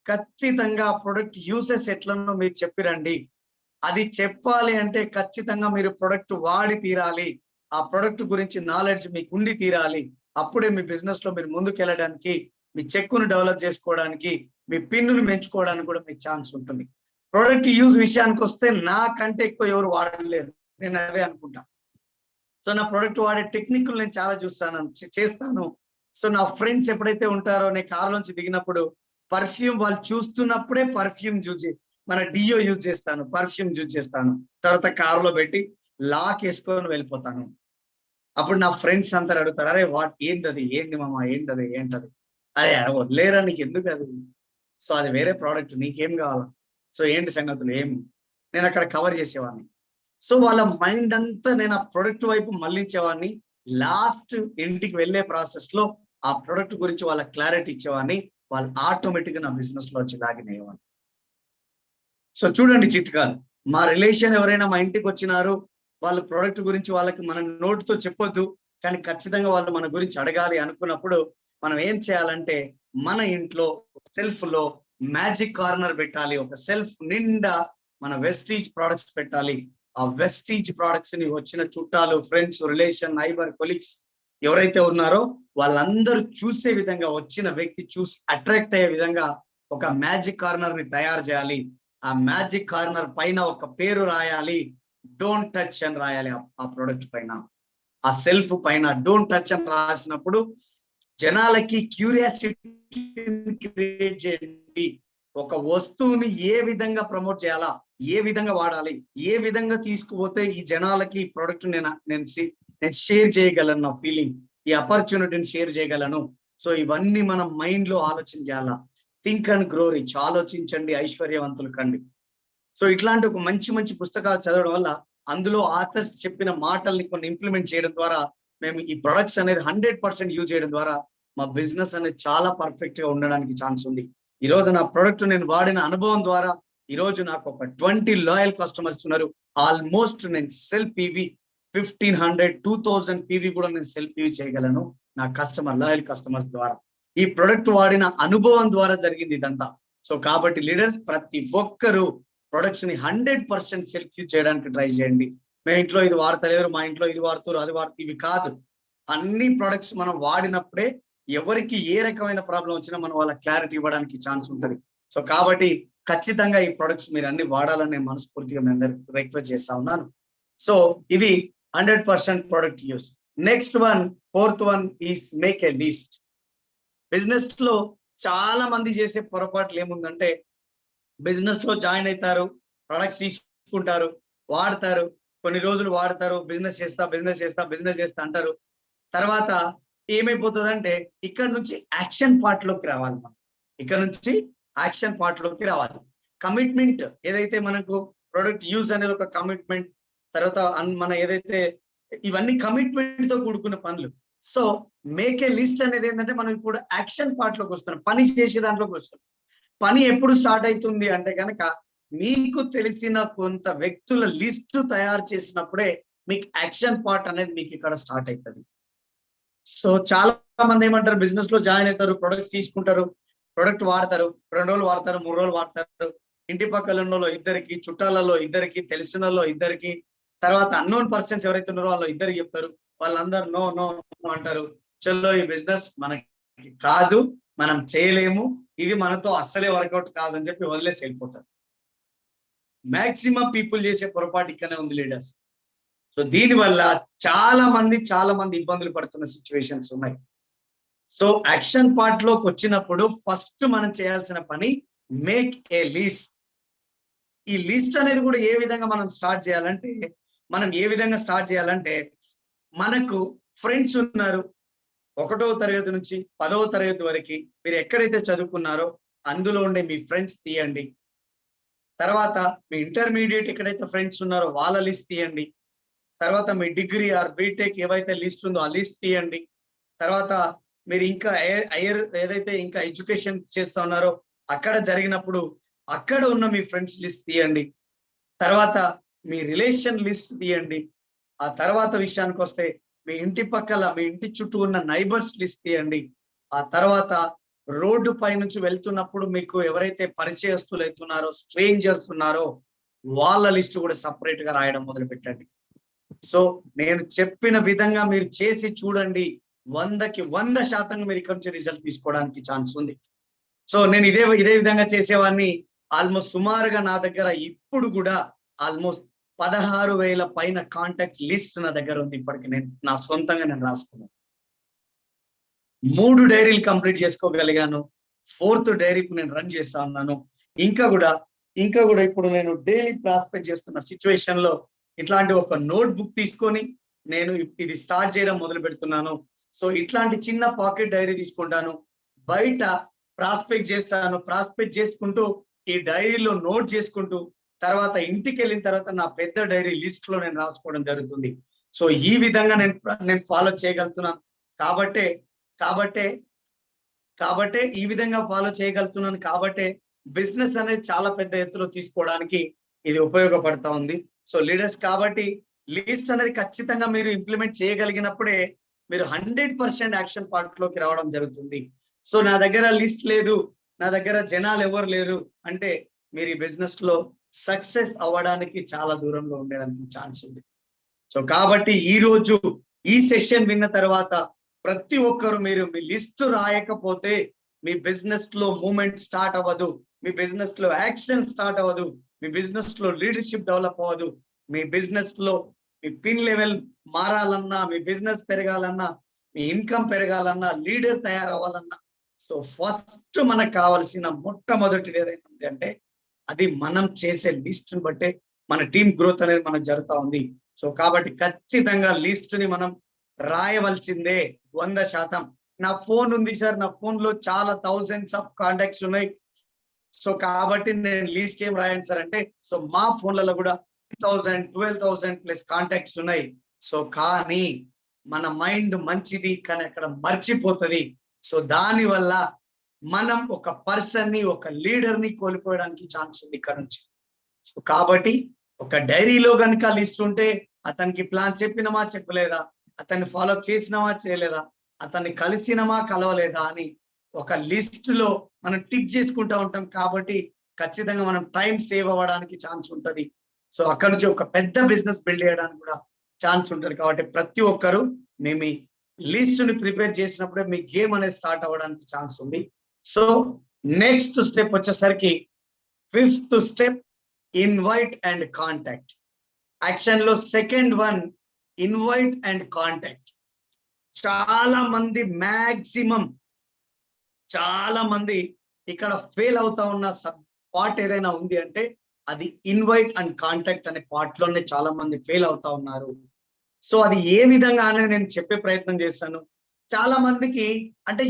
ఖచ్చితంగా ప్రొడక్ట్ యూసెస్ ఎట్లనో మీరు చెప్పిరండి. అది చెప్పాలి అంటే ఖచ్చితంగా మీరు ప్రొడక్ట్ వాడి తీరాలి. ఆ ప్రొడక్ట్ గురించి నాలెడ్జ్ మీకు ఉండి తీరాలి. అప్పుడే మీ బిజినెస్ లో మీరు ముందుకు వెళ్ళడానికి, మీ చెక్కును డెవలప్ చేసుకోవడానికి, మీ పిన్నును పెంచుకోవడానికి కూడా మీకు ఛాన్స్ ఉంటుంది. ప్రొడక్ట్ యూజ్ విషయానికి వస్తే నాకంటే ఎక్కువ ఎవరు వాడలేరు, నేను అదే అనుకుంటా. సో నా ప్రొడక్ట్ వాడే టెక్నిక్ నేను చాలా చేస్తాను. సో నా ఫ్రెండ్స్ ఎప్పుడైతే ఉంటారో, నేను కారులోంచి దిగినప్పుడు పర్ఫ్యూమ్ వాళ్ళు చూస్తున్నప్పుడే పర్ఫ్యూమ్ మన డియో యూజ్ చేస్తాను, పర్ఫ్యూమ్ యూజ్ చేస్తాను. తర్వాత కారులో పెట్టి లాక్ వేసుకొని వెళ్ళిపోతాను. అప్పుడు నా ఫ్రెండ్స్ అంతా అడుగుతారు, అరే ఏంటది, ఏంది మామ, ఏంటది. అదే వదిలేరా, నీకు ఎందుకు అది, సో అది వేరే ప్రోడక్ట్, నీకేం కావాలా, సో ఏంటి సంగతులు, నేను అక్కడ కవర్ చేసేవాడిని. సో వాళ్ళ మైండ్ అంతా నేను ఆ ప్రొడక్ట్ వైపు మళ్ళించేవాడిని. లాస్ట్ ఇంటికి వెళ్ళే ప్రాసెస్ లో ఆ ప్రొడక్ట్ గురించి వాళ్ళ క్లారిటీ ఇచ్చేవాడిని. వాళ్ళు ఆటోమేటిక్ గా నా బిజినెస్ లో వచ్చి లాగిన్ అయ్యేవాళ్ళు. సో చూడండి చిట్కాలు. మా రిలేషన్ ఎవరైనా మా ఇంటికి వచ్చినారు, వాళ్ళ ప్రోడక్ట్ గురించి వాళ్ళకి మనం నోటుతో చెప్పొద్దు, కానీ ఖచ్చితంగా వాళ్ళు మన గురించి అడగాలి అనుకున్నప్పుడు మనం ఏం చేయాలంటే మన ఇంట్లో సెల్ఫ్ లో మ్యాజిక్ కార్నర్ పెట్టాలి. ఒక సెల్ఫ్ నిండా మన వెస్టీజ్ ప్రొడక్ట్స్ పెట్టాలి. ఆ వెస్టీజ్ ప్రొడక్ట్స్ ని వచ్చిన చుట్టాలు, ఫ్రెండ్స్, రిలేషన్, నైబర్, కొలీగ్స్ ఎవరైతే ఉన్నారో వాళ్ళందరూ చూసే విధంగా, వచ్చిన వ్యక్తి చూసి అట్రాక్ట్ అయ్యే విధంగా ఒక మ్యాజిక్ కార్నర్ ని తయారు చేయాలి. ఆ మ్యాజిక్ కార్నర్ పైన ఒక పేరు రాయాలి. డోంట్ టచ్ అని రాయాలి ఆ ప్రొడక్ట్ పైన, ఆ సెల్ఫ్ పైన డోంట్ టచ్ అని రాసినప్పుడు జనాలకి క్యూరియాసిటీ క్రియేట్ చేయండి. ఒక వస్తువుని ఏ విధంగా ప్రమోట్ చేయాలా, ఏ విధంగా వాడాలి, ఏ విధంగా తీసుకుపోతే ఈ జనాలకి ఈ ప్రొడక్ట్ నేను షేర్ చేయగలను, నా ఫీలింగ్, ఈ ఆపర్చునిటీని షేర్ చేయగలను. సో ఇవన్నీ మనం మైండ్ లో ఆలోచన చేయాలా. థింక్ అండ్ గ్రో రిచ్, ఆలోచించండి ఐశ్వర్యవంతులు కండి. సో ఇట్లాంటి ఒక మంచి మంచి పుస్తకాలు చదవడం వల్ల అందులో ఆథర్స్ చెప్పిన మాటల్ని కొన్ని ఇంప్లిమెంట్ చేయడం ద్వారా మేము ఈ ప్రొడక్ట్స్ అనేది 100% యూజ్ చేయడం ద్వారా మా బిజినెస్ అనేది చాలా పర్ఫెక్ట్ గా ఉండడానికి ఛాన్స్ ఉంది. ఈ రోజు నా ప్రొడక్ట్ నేను వాడిన అనుభవం ద్వారా ఈ రోజు నాకు ఒక 20 లాయల్ కస్టమర్స్ ఉన్నారు. ఆల్మోస్ట్ నేను సెల్ పీవీ 1500 2000 పీవీ కూడా నేను సెల్ పీవీ చేయగలను నా లాయల్ కస్టమర్స్ ద్వారా. ఈ ప్రొడక్ట్ వాడిన అనుభవం ద్వారా జరిగింది ఇదంతా. సో కాబట్టి లీడర్స్ ప్రతి ఒక్కరూ ప్రొడక్ట్స్ ని 100% సెల్ఫ్ యూజ్ చేయడానికి ట్రై చేయండి. మేము ఇంట్లో ఇది వాడతలేరు, మా ఇంట్లో ఇది వాడుతారు, అది వాడుతారు, ఇవి కాదు. అన్ని ప్రొడక్ట్స్ మనం వాడినప్పుడే ఎవరికి ఏ రకమైన ప్రాబ్లం వచ్చినా మనం వాళ్ళ క్లారిటీ ఇవ్వడానికి ఛాన్స్ ఉంటుంది. సో కాబట్టి ఖచ్చితంగా ఈ ప్రొడక్ట్స్ మీరు అన్ని వాడాలని నేను మనస్ఫూర్తిగా మీ అందరికి రిక్వెస్ట్ చేస్తా ఉన్నాను. సో ఇది 100% product use. Next one, fourth one is make a list. Business లో చాలా మంది చేసే పొరపాట్లు ఏముందంటే, బిజినెస్ లో జాయిన్ అవుతారు, ప్రొడక్ట్స్ తీసుకుంటారు, వాడతారు, కొన్ని రోజులు వాడతారు, బిజినెస్ చేస్తా అంటారు. తర్వాత ఏమైపోతుందంటే ఇక్కడ నుంచి యాక్షన్ పార్ట్ లోకి రావాలి. మనం ఇక్కడ నుంచి యాక్షన్ పార్ట్ లోకి రావాలి. కమిట్మెంట్ ఏదైతే మనకు ప్రొడక్ట్ యూజ్ అనేది ఒక కమిట్మెంట్, తర్వాత మన ఏదైతే ఇవన్నీ కమిట్మెంట్ తో కూడుకున్న పనులు. సో మేక్ ఏ లిస్ట్ అనేది ఏంటంటే మనం ఇప్పుడు యాక్షన్ పార్ట్ లోకి వస్తున్నాం, పని చేసే దాంట్లోకి వస్తున్నాం. పని ఎప్పుడు స్టార్ట్ అవుతుంది అంటే కనుక మీకు తెలిసిన కొంత వ్యక్తుల లిస్ట్ తయారు చేసినప్పుడే మీకు యాక్షన్ పార్ట్ అనేది మీకు ఇక్కడ స్టార్ట్ అవుతుంది. సో చాలా మంది ఏమంటారు, బిజినెస్ లో జాయిన్ అవుతారు, ప్రొడక్ట్స్ తీసుకుంటారు, ప్రొడక్ట్ వాడతారు, 2 రోజులు వాడతారు, 3 రోజులు వాడతారు, ఇంటి పక్కల ఉన్నలో ఇద్దరికి, చుట్టాలలో ఇద్దరికి, తెలిసిన ఇద్దరికి, తర్వాత అన్నోన్ పర్సన్స్ ఎవరైతే ఉన్నారో వాళ్ళు ఇద్దరికి చెప్తారు. వాళ్ళందరూ నో నో అంటారు. చలో ఈ బిజినెస్ మనకి కాదు, మనం చేయలేము, ఇది మనతో అస్సలే వర్కౌట్ కాదని చెప్పి వదిలేసి వెళ్ళిపోతారు. మాక్సిమం పీపుల్ చేసే పొరపాటు ఇక్కడనే ఉంది లీడర్స్. సో దీనివల్ల చాలా మంది ఇబ్బందులు పడుతున్న సిచ్యువేషన్స్ ఉన్నాయి. సో యాక్షన్ పార్ట్ లోకి వచ్చినప్పుడు ఫస్ట్ మనం చేయాల్సిన పని మేక్ ఏ లిస్ట్. ఈ లిస్ట్ అనేది కూడా ఏ విధంగా మనం స్టార్ట్ చేయాలంటే, మనకు ఫ్రెండ్స్ ఉన్నారు, 1వ తరగతి నుంచి 10వ తరగతి వరకు మీరు ఎక్కడైతే చదువుకున్నారో అందులో ఉండే మీ ఫ్రెండ్స్ తీయండి. తర్వాత మీ ఇంటర్మీడియట్ ఎక్కడైతే ఫ్రెండ్స్ ఉన్నారో వాళ్ళ లిస్ట్ తీయండి. తర్వాత మీ డిగ్రీ ఆర్ బీటెక్ ఏవైతే లిస్ట్ ఉందో ఆ లిస్ట్ తీయండి. తర్వాత మీరు ఇంకా హైయర్ ఏదైతే ఇంకా ఎడ్యుకేషన్ చేస్తా ఉన్నారో అక్కడ జరిగినప్పుడు అక్కడ ఉన్న మీ ఫ్రెండ్స్ లిస్ట్ తీయండి. తర్వాత మీ రిలేషన్ లిస్ట్ తీయండి. ఆ తర్వాత విషయానికి వస్తే మీ ఇంటి పక్కల, మీ ఇంటి చుట్టూ ఉన్న నైబర్స్ లిస్ట్ తీయండి. ఆ తర్వాత రోడ్డు పై నుంచి వెళ్తున్నప్పుడు మీకు ఎవరైతే పరిచయస్తులు అవుతున్నారో, స్ట్రేంజర్స్ ఉన్నారో వాళ్ళ లిస్ట్ కూడా సపరేట్ గా రాయడం మొదలు పెట్టండి. సో నేను చెప్పిన విధంగా మీరు చేసి చూడండి, 100కి 100% మీరు ఇక్కడ నుంచి రిజల్ట్ తీసుకోవడానికి ఛాన్స్ ఉంది. సో నేను ఇదే విధంగా చేసేవాడిని. ఆల్మోస్ట్ సుమారుగా నా దగ్గర ఇప్పుడు కూడా ఆల్మోస్ట్ 16,000 పైన కాంటాక్ట్ లిస్ట్ నా దగ్గర ఉంది. ఇప్పటికి నేను నా సొంతంగా రాసుకున్నాను. 3 డైరీలు కంప్లీట్ చేసుకోగలిగాను. 4th డైరీకి నేను రన్ చేస్తా ఉన్నాను. ఇంకా కూడా ఇప్పుడు నేను డైలీ ప్రాస్పెక్ట్ చేస్తున్న సిచ్యువేషన్ లో ఇట్లాంటి ఒక నోట్ బుక్ తీసుకొని నేను ఇది స్టార్ట్ చేయడం మొదలు పెడుతున్నాను. సో ఇట్లాంటి చిన్న పాకెట్ డైరీ తీసుకుంటాను, బయట ప్రాస్పెక్ట్ చేస్తాను, ప్రాస్పెక్ట్ చేసుకుంటూ ఈ డైరీలో నోట్ చేసుకుంటూ తర్వాత ఇంటికి వెళ్ళిన తర్వాత నా పెద్ద డైరీ లిస్ట్ లో నేను రాసుకోవడం జరుగుతుంది. సో ఈ విధంగా నేను ఫాలో చేయగలుగుతున్నాను. కాబట్టే ఈ విధంగా ఫాలో చేయగలుగుతున్నాను. కాబట్టే బిజినెస్ అనేది చాలా పెద్ద ఎత్తులో తీసుకోవడానికి ఇది ఉపయోగపడతా ఉంది. సో లీడర్స్, కాబట్టి లిస్ట్ అనేది ఖచ్చితంగా మీరు ఇంప్లిమెంట్ చేయగలిగినప్పుడే మీరు 100% యాక్షన్ పార్ట్ లోకి రావడం జరుగుతుంది. సో నా దగ్గర లిస్ట్ లేదు, నా దగ్గర జనాలు ఎవరు లేరు అంటే మీరు ఈ బిజినెస్ లో సక్సెస్ అవ్వడానికి చాలా దూరంలో ఉండడానికి ఛాన్స్ ఉంది. సో కాబట్టి ఈ రోజు ఈ సెషన్ విన్న తర్వాత ప్రతి ఒక్కరు మీరు మీ లిస్ట్ రాయకపోతే మీ బిజినెస్ లో మూమెంట్ స్టార్ట్ అవ్వదు, మీ బిజినెస్ లో యాక్షన్ స్టార్ట్ అవ్వదు, మీ బిజినెస్ లో లీడర్షిప్ డెవలప్ అవ్వదు. మీ బిజినెస్ లో మీ పిన్ లెవెల్ మారాలన్నా, మీ బిజినెస్ పెరగాలన్నా, మీ ఇన్కమ్ పెరగాలన్నా, లీడర్ తయారవ్వాలన్నా, సో ఫస్ట్ మనకు కావాల్సిన మొట్టమొదటిది ఏదైతే ఉంది అంటే అది మనం చేసే లిస్ట్ ని బట్టే మన టీమ్ గ్రోత్ అనేది మనకు జరుగుతూ ఉంది. సో కాబట్టి ఖచ్చితంగా లిస్ట్ ని మనం రాయవలసిందే 100%. నా ఫోన్ ఉంది సార్, నా ఫోన్ లో చాలా థౌజండ్స్ ఆఫ్ కాంటాక్ట్స్ ఉన్నాయి, సో కాబట్టి నేను లిస్ట్ ఏం రాయను సార్ అంటే, సో మా ఫోన్లలో కూడా 1000 12,000 ప్లస్ కాంటాక్ట్స్ ఉన్నాయి. సో కానీ మన మైండ్ మంచిది కానీ అక్కడ మర్చిపోతుంది. సో దాని వల్ల మనం ఒక పర్సన్ ని, ఒక లీడర్ ని కోల్పోవడానికి ఛాన్స్ ఉంది ఇక్కడ నుంచి. సో కాబట్టి ఒక డైరీలో కనుక లిస్ట్ ఉంటే అతనికి ప్లాన్ చెప్పినమా చెప్పలేదా, అతన్ని ఫాలోఅప్ చేసినామా చేయలేదా, అతన్ని కలిసినమా కలవలేదా అని ఒక లిస్ట్ లో మనం టిక్ చేసుకుంటా ఉంటాం. కాబట్టి ఖచ్చితంగా మనం టైం సేవ్ అవ్వడానికి ఛాన్స్ ఉంటది. సో అక్కడ నుంచి ఒక పెద్ద బిజినెస్ బిల్డ్ చేయడానికి కూడా ఛాన్స్ ఉంటుంది. కాబట్టి ప్రతి ఒక్కరు మేము లిస్ట్ ని ప్రిపేర్ చేసినప్పుడే మీ గేమ్ అనేది స్టార్ట్ అవ్వడానికి ఛాన్స్ ఉంది. సో నెక్స్ట్ స్టెప్ వచ్చేసరికి 5th step invite and contact. Action లో second one invite and contact. చాలా మంది మాక్సిమం చాలా మంది ఇక్కడ ఫెయిల్ అవుతా ఉన్న పార్ట్ ఏదైనా ఉంది అంటే అది ఇన్వైట్ అండ్ కాంటాక్ట్ అనే పార్ట్ లోనే చాలా మంది ఫెయిల్ అవుతా ఉన్నారు. సో అది ఏ విధంగా అనేది నేను చెప్పే ప్రయత్నం చేస్తాను. చాలా మందికి అంటే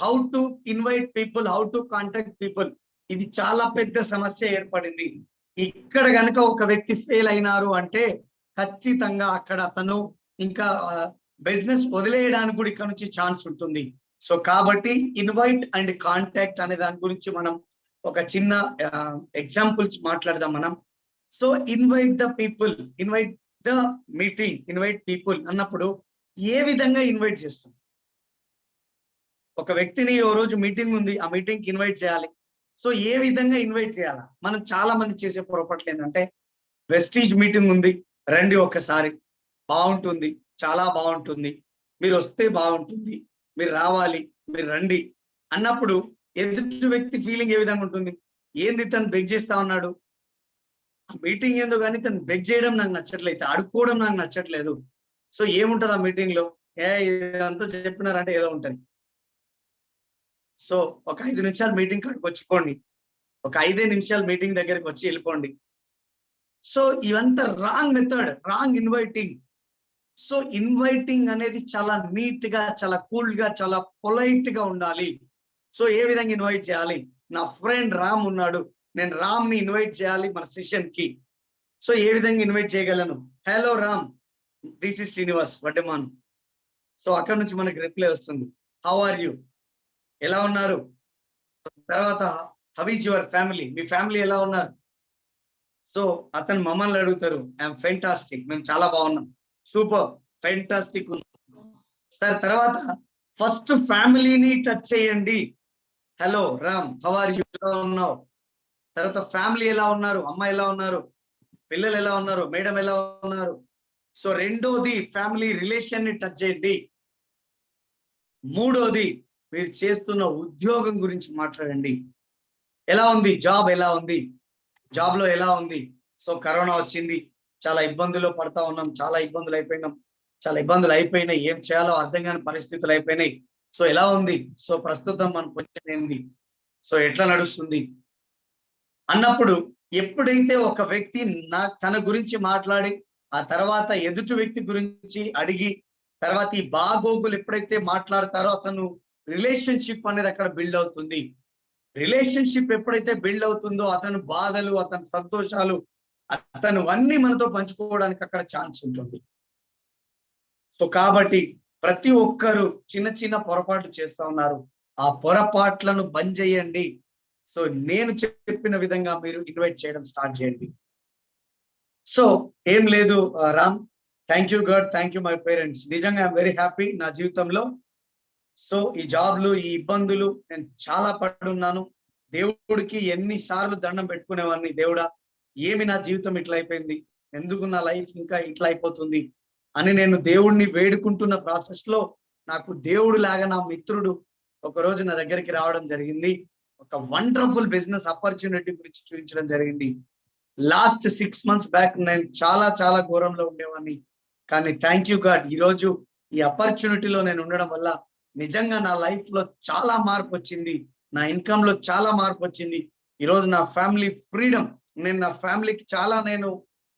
how to invite people, how to contact people, ఇది చాలా పెద్ద సమస్య ఏర్పడింది. ఇక్కడ గనక ఒక వ్యక్తి ఫెయిల్ అయినారు అంటే ఖచ్చితంగా అక్కడ అతను ఇంకా బిజినెస్ వదిలేయడానికి కూడా ఇక్కడ నుంచి ఛాన్స్ ఉంటుంది. సో కాబట్టి ఇన్వైట్ అండ్ కాంటాక్ట్ అనే దాని గురించి మనం ఒక చిన్న ఎగ్జాంపుల్స్ మాట్లాడదాం మనం. So invite the people, invite the meeting, invite people అన్నప్పుడు ఏ విధంగా ఇన్వైట్ చేస్తాం? ఒక వ్యక్తిని ఓ రోజు మీటింగ్ ఉంది, ఆ మీటింగ్ కి ఇన్వైట్ చేయాలి. సో ఏ విధంగా ఇన్వైట్ చేయాలా? మనం చాలా మంది చేసే పొరపాట్లు ఏంటంటే, వెస్టీజ్ మీటింగ్ ఉంది, రండి ఒక్కసారి, బాగుంటుంది, చాలా బాగుంటుంది, మీరు వస్తే బాగుంటుంది, మీరు రావాలి, మీరు రండి అన్నప్పుడు ఎదుటి వ్యక్తి ఫీలింగ్ ఏ విధంగా ఉంటుంది? ఏంది తను బెగ్ చేస్తా ఉన్నాడు, ఆ మీటింగ్ ఏందో కానీ తను బెగ్ చేయడం నాకు నచ్చట్లేదు, అడుక్కోవడం నాకు నచ్చట్లేదు. సో ఏముంటది ఆ మీటింగ్ లో? ఇదంతా చెప్పినారంటే ఏదో ఉంటుంది. సో ఒక 5 నిమిషాలు మీటింగ్ కాడికి వచ్చిపోండి, ఒక 5 నిమిషాలు మీటింగ్ దగ్గరికి వచ్చి వెళ్ళిపోండి. సో ఇవంతా wrong method, wrong inviting. So inviting అనేది చాలా నీట్ గా, చాలా కూల్ గా, చాలా పొలైట్ గా ఉండాలి. సో ఏ విధంగా ఇన్వైట్ చేయాలి? నా ఫ్రెండ్ రామ్ ఉన్నాడు, నేను రామ్ ని ఇన్వైట్ చేయాలి మన సెషన్ కి. సో ఏ విధంగా ఇన్వైట్ చేయగలను? Hello Ram, this is Srinivas Vaddeman. So అక్కడ నుంచి మనకి రిప్లై వస్తుంది, హౌ ఆర్ యూ, ఎలా ఉన్నారు? తర్వాత how is your family, me family ఎలా ఉన్నారు? సో అతను మమ్మల్ని అడుగుతారు, ఐఎమ్ ఫెంటాస్టిక్, మేము చాలా బాగున్నాం, సూపర్, ఫెంటాస్టిక్. సార్ తర్వాత ఫస్ట్ ఫ్యామిలీని టచ్ చేయండి. Hello Ram, how are you, ఎలా ఉన్నావు? తర్వాత ఫ్యామిలీ ఎలా ఉన్నారు, అమ్మ ఎలా ఉన్నారు, పిల్లలు ఎలా ఉన్నారు, మేడం ఎలా ఉన్నారు? సో రెండోది ఫ్యామిలీ రిలేషన్ ని టచ్ చేయండి. మూడోది మీరు చేస్తున్న ఉద్యోగం గురించి మాట్లాడండి. ఎలా ఉంది జాబ్, ఎలా ఉంది, జాబ్ లో ఎలా ఉంది? సో కరోనా వచ్చింది, చాలా ఇబ్బందులు పడతా ఉన్నాం, చాలా ఇబ్బందులు అయిపోయినాయి, ఏం చేయాలో అర్థం కాని పరిస్థితులు అయిపోయినాయి. సో ఎలా ఉంది? సో ప్రస్తుతం మన పొజిషన్ ఏంది? సో ఎట్లా నడుస్తుంది అన్నప్పుడు ఎప్పుడైతే ఒక వ్యక్తి తన గురించి మాట్లాడి ఆ తర్వాత ఎదుటి వ్యక్తి గురించి అడిగి తర్వాత ఈ బాగోగులు ఎప్పుడైతే మాట్లాడతారో అతను రిలేషన్షిప్ అనేది అక్కడ బిల్డ్ అవుతుంది. రిలేషన్షిప్ ఎప్పుడైతే బిల్డ్ అవుతుందో అతని బాధలు, అతని సంతోషాలు, అతను అన్ని మనతో పంచుకోవడానికి అక్కడ ఛాన్స్ ఉంటుంది. సో కాబట్టి ప్రతి ఒక్కరు చిన్న చిన్న పొరపాట్లు చేస్తా ఉన్నారు, ఆ పొరపాట్లను బంద్ చేయండి. సో నేను చెప్పిన విధంగా మీరు ఇన్వైట్ చేయడం స్టార్ట్ చేయండి. సో ఏం లేదు Ram, thank you god, thank you my parents, నిజంగా ఐఎమ్ వెరీ హ్యాపీ నా జీవితంలో. సో ఈ జాబ్లు, ఈ ఇబ్బందులు నేను చాలా పడున్నాను, దేవుడికి ఎన్నిసార్లు దండం పెట్టుకునేవాడిని, దేవుడా ఏమి నా జీవితం ఇట్లా అయిపోయింది, ఎందుకు నా లైఫ్ ఇంకా ఇట్లా అయిపోతుంది అని నేను దేవుడిని వేడుకుంటున్న ప్రాసెస్ లో నాకు దేవుడు లాగా నా మిత్రుడు ఒక రోజు నా దగ్గరికి రావడం జరిగింది. ఒక వండర్ఫుల్ బిజినెస్ ఆపర్చునిటీ గురించి చూపించడం జరిగింది. లాస్ట్ 6 months బ్యాక్ నేను చాలా చాలా ఘోరంలో ఉండేవాడిని. కానీ థ్యాంక్ యూ గాడ్, ఈరోజు ఈ ఆపర్చునిటీలో నేను ఉండడం వల్ల నిజంగా నా లైఫ్ లో చాలా మార్పు వచ్చింది, నా ఇన్కమ్ లో చాలా మార్పు వచ్చింది. ఈరోజు నా ఫ్యామిలీ ఫ్రీడమ్, నేను నా ఫ్యామిలీకి చాలా నేను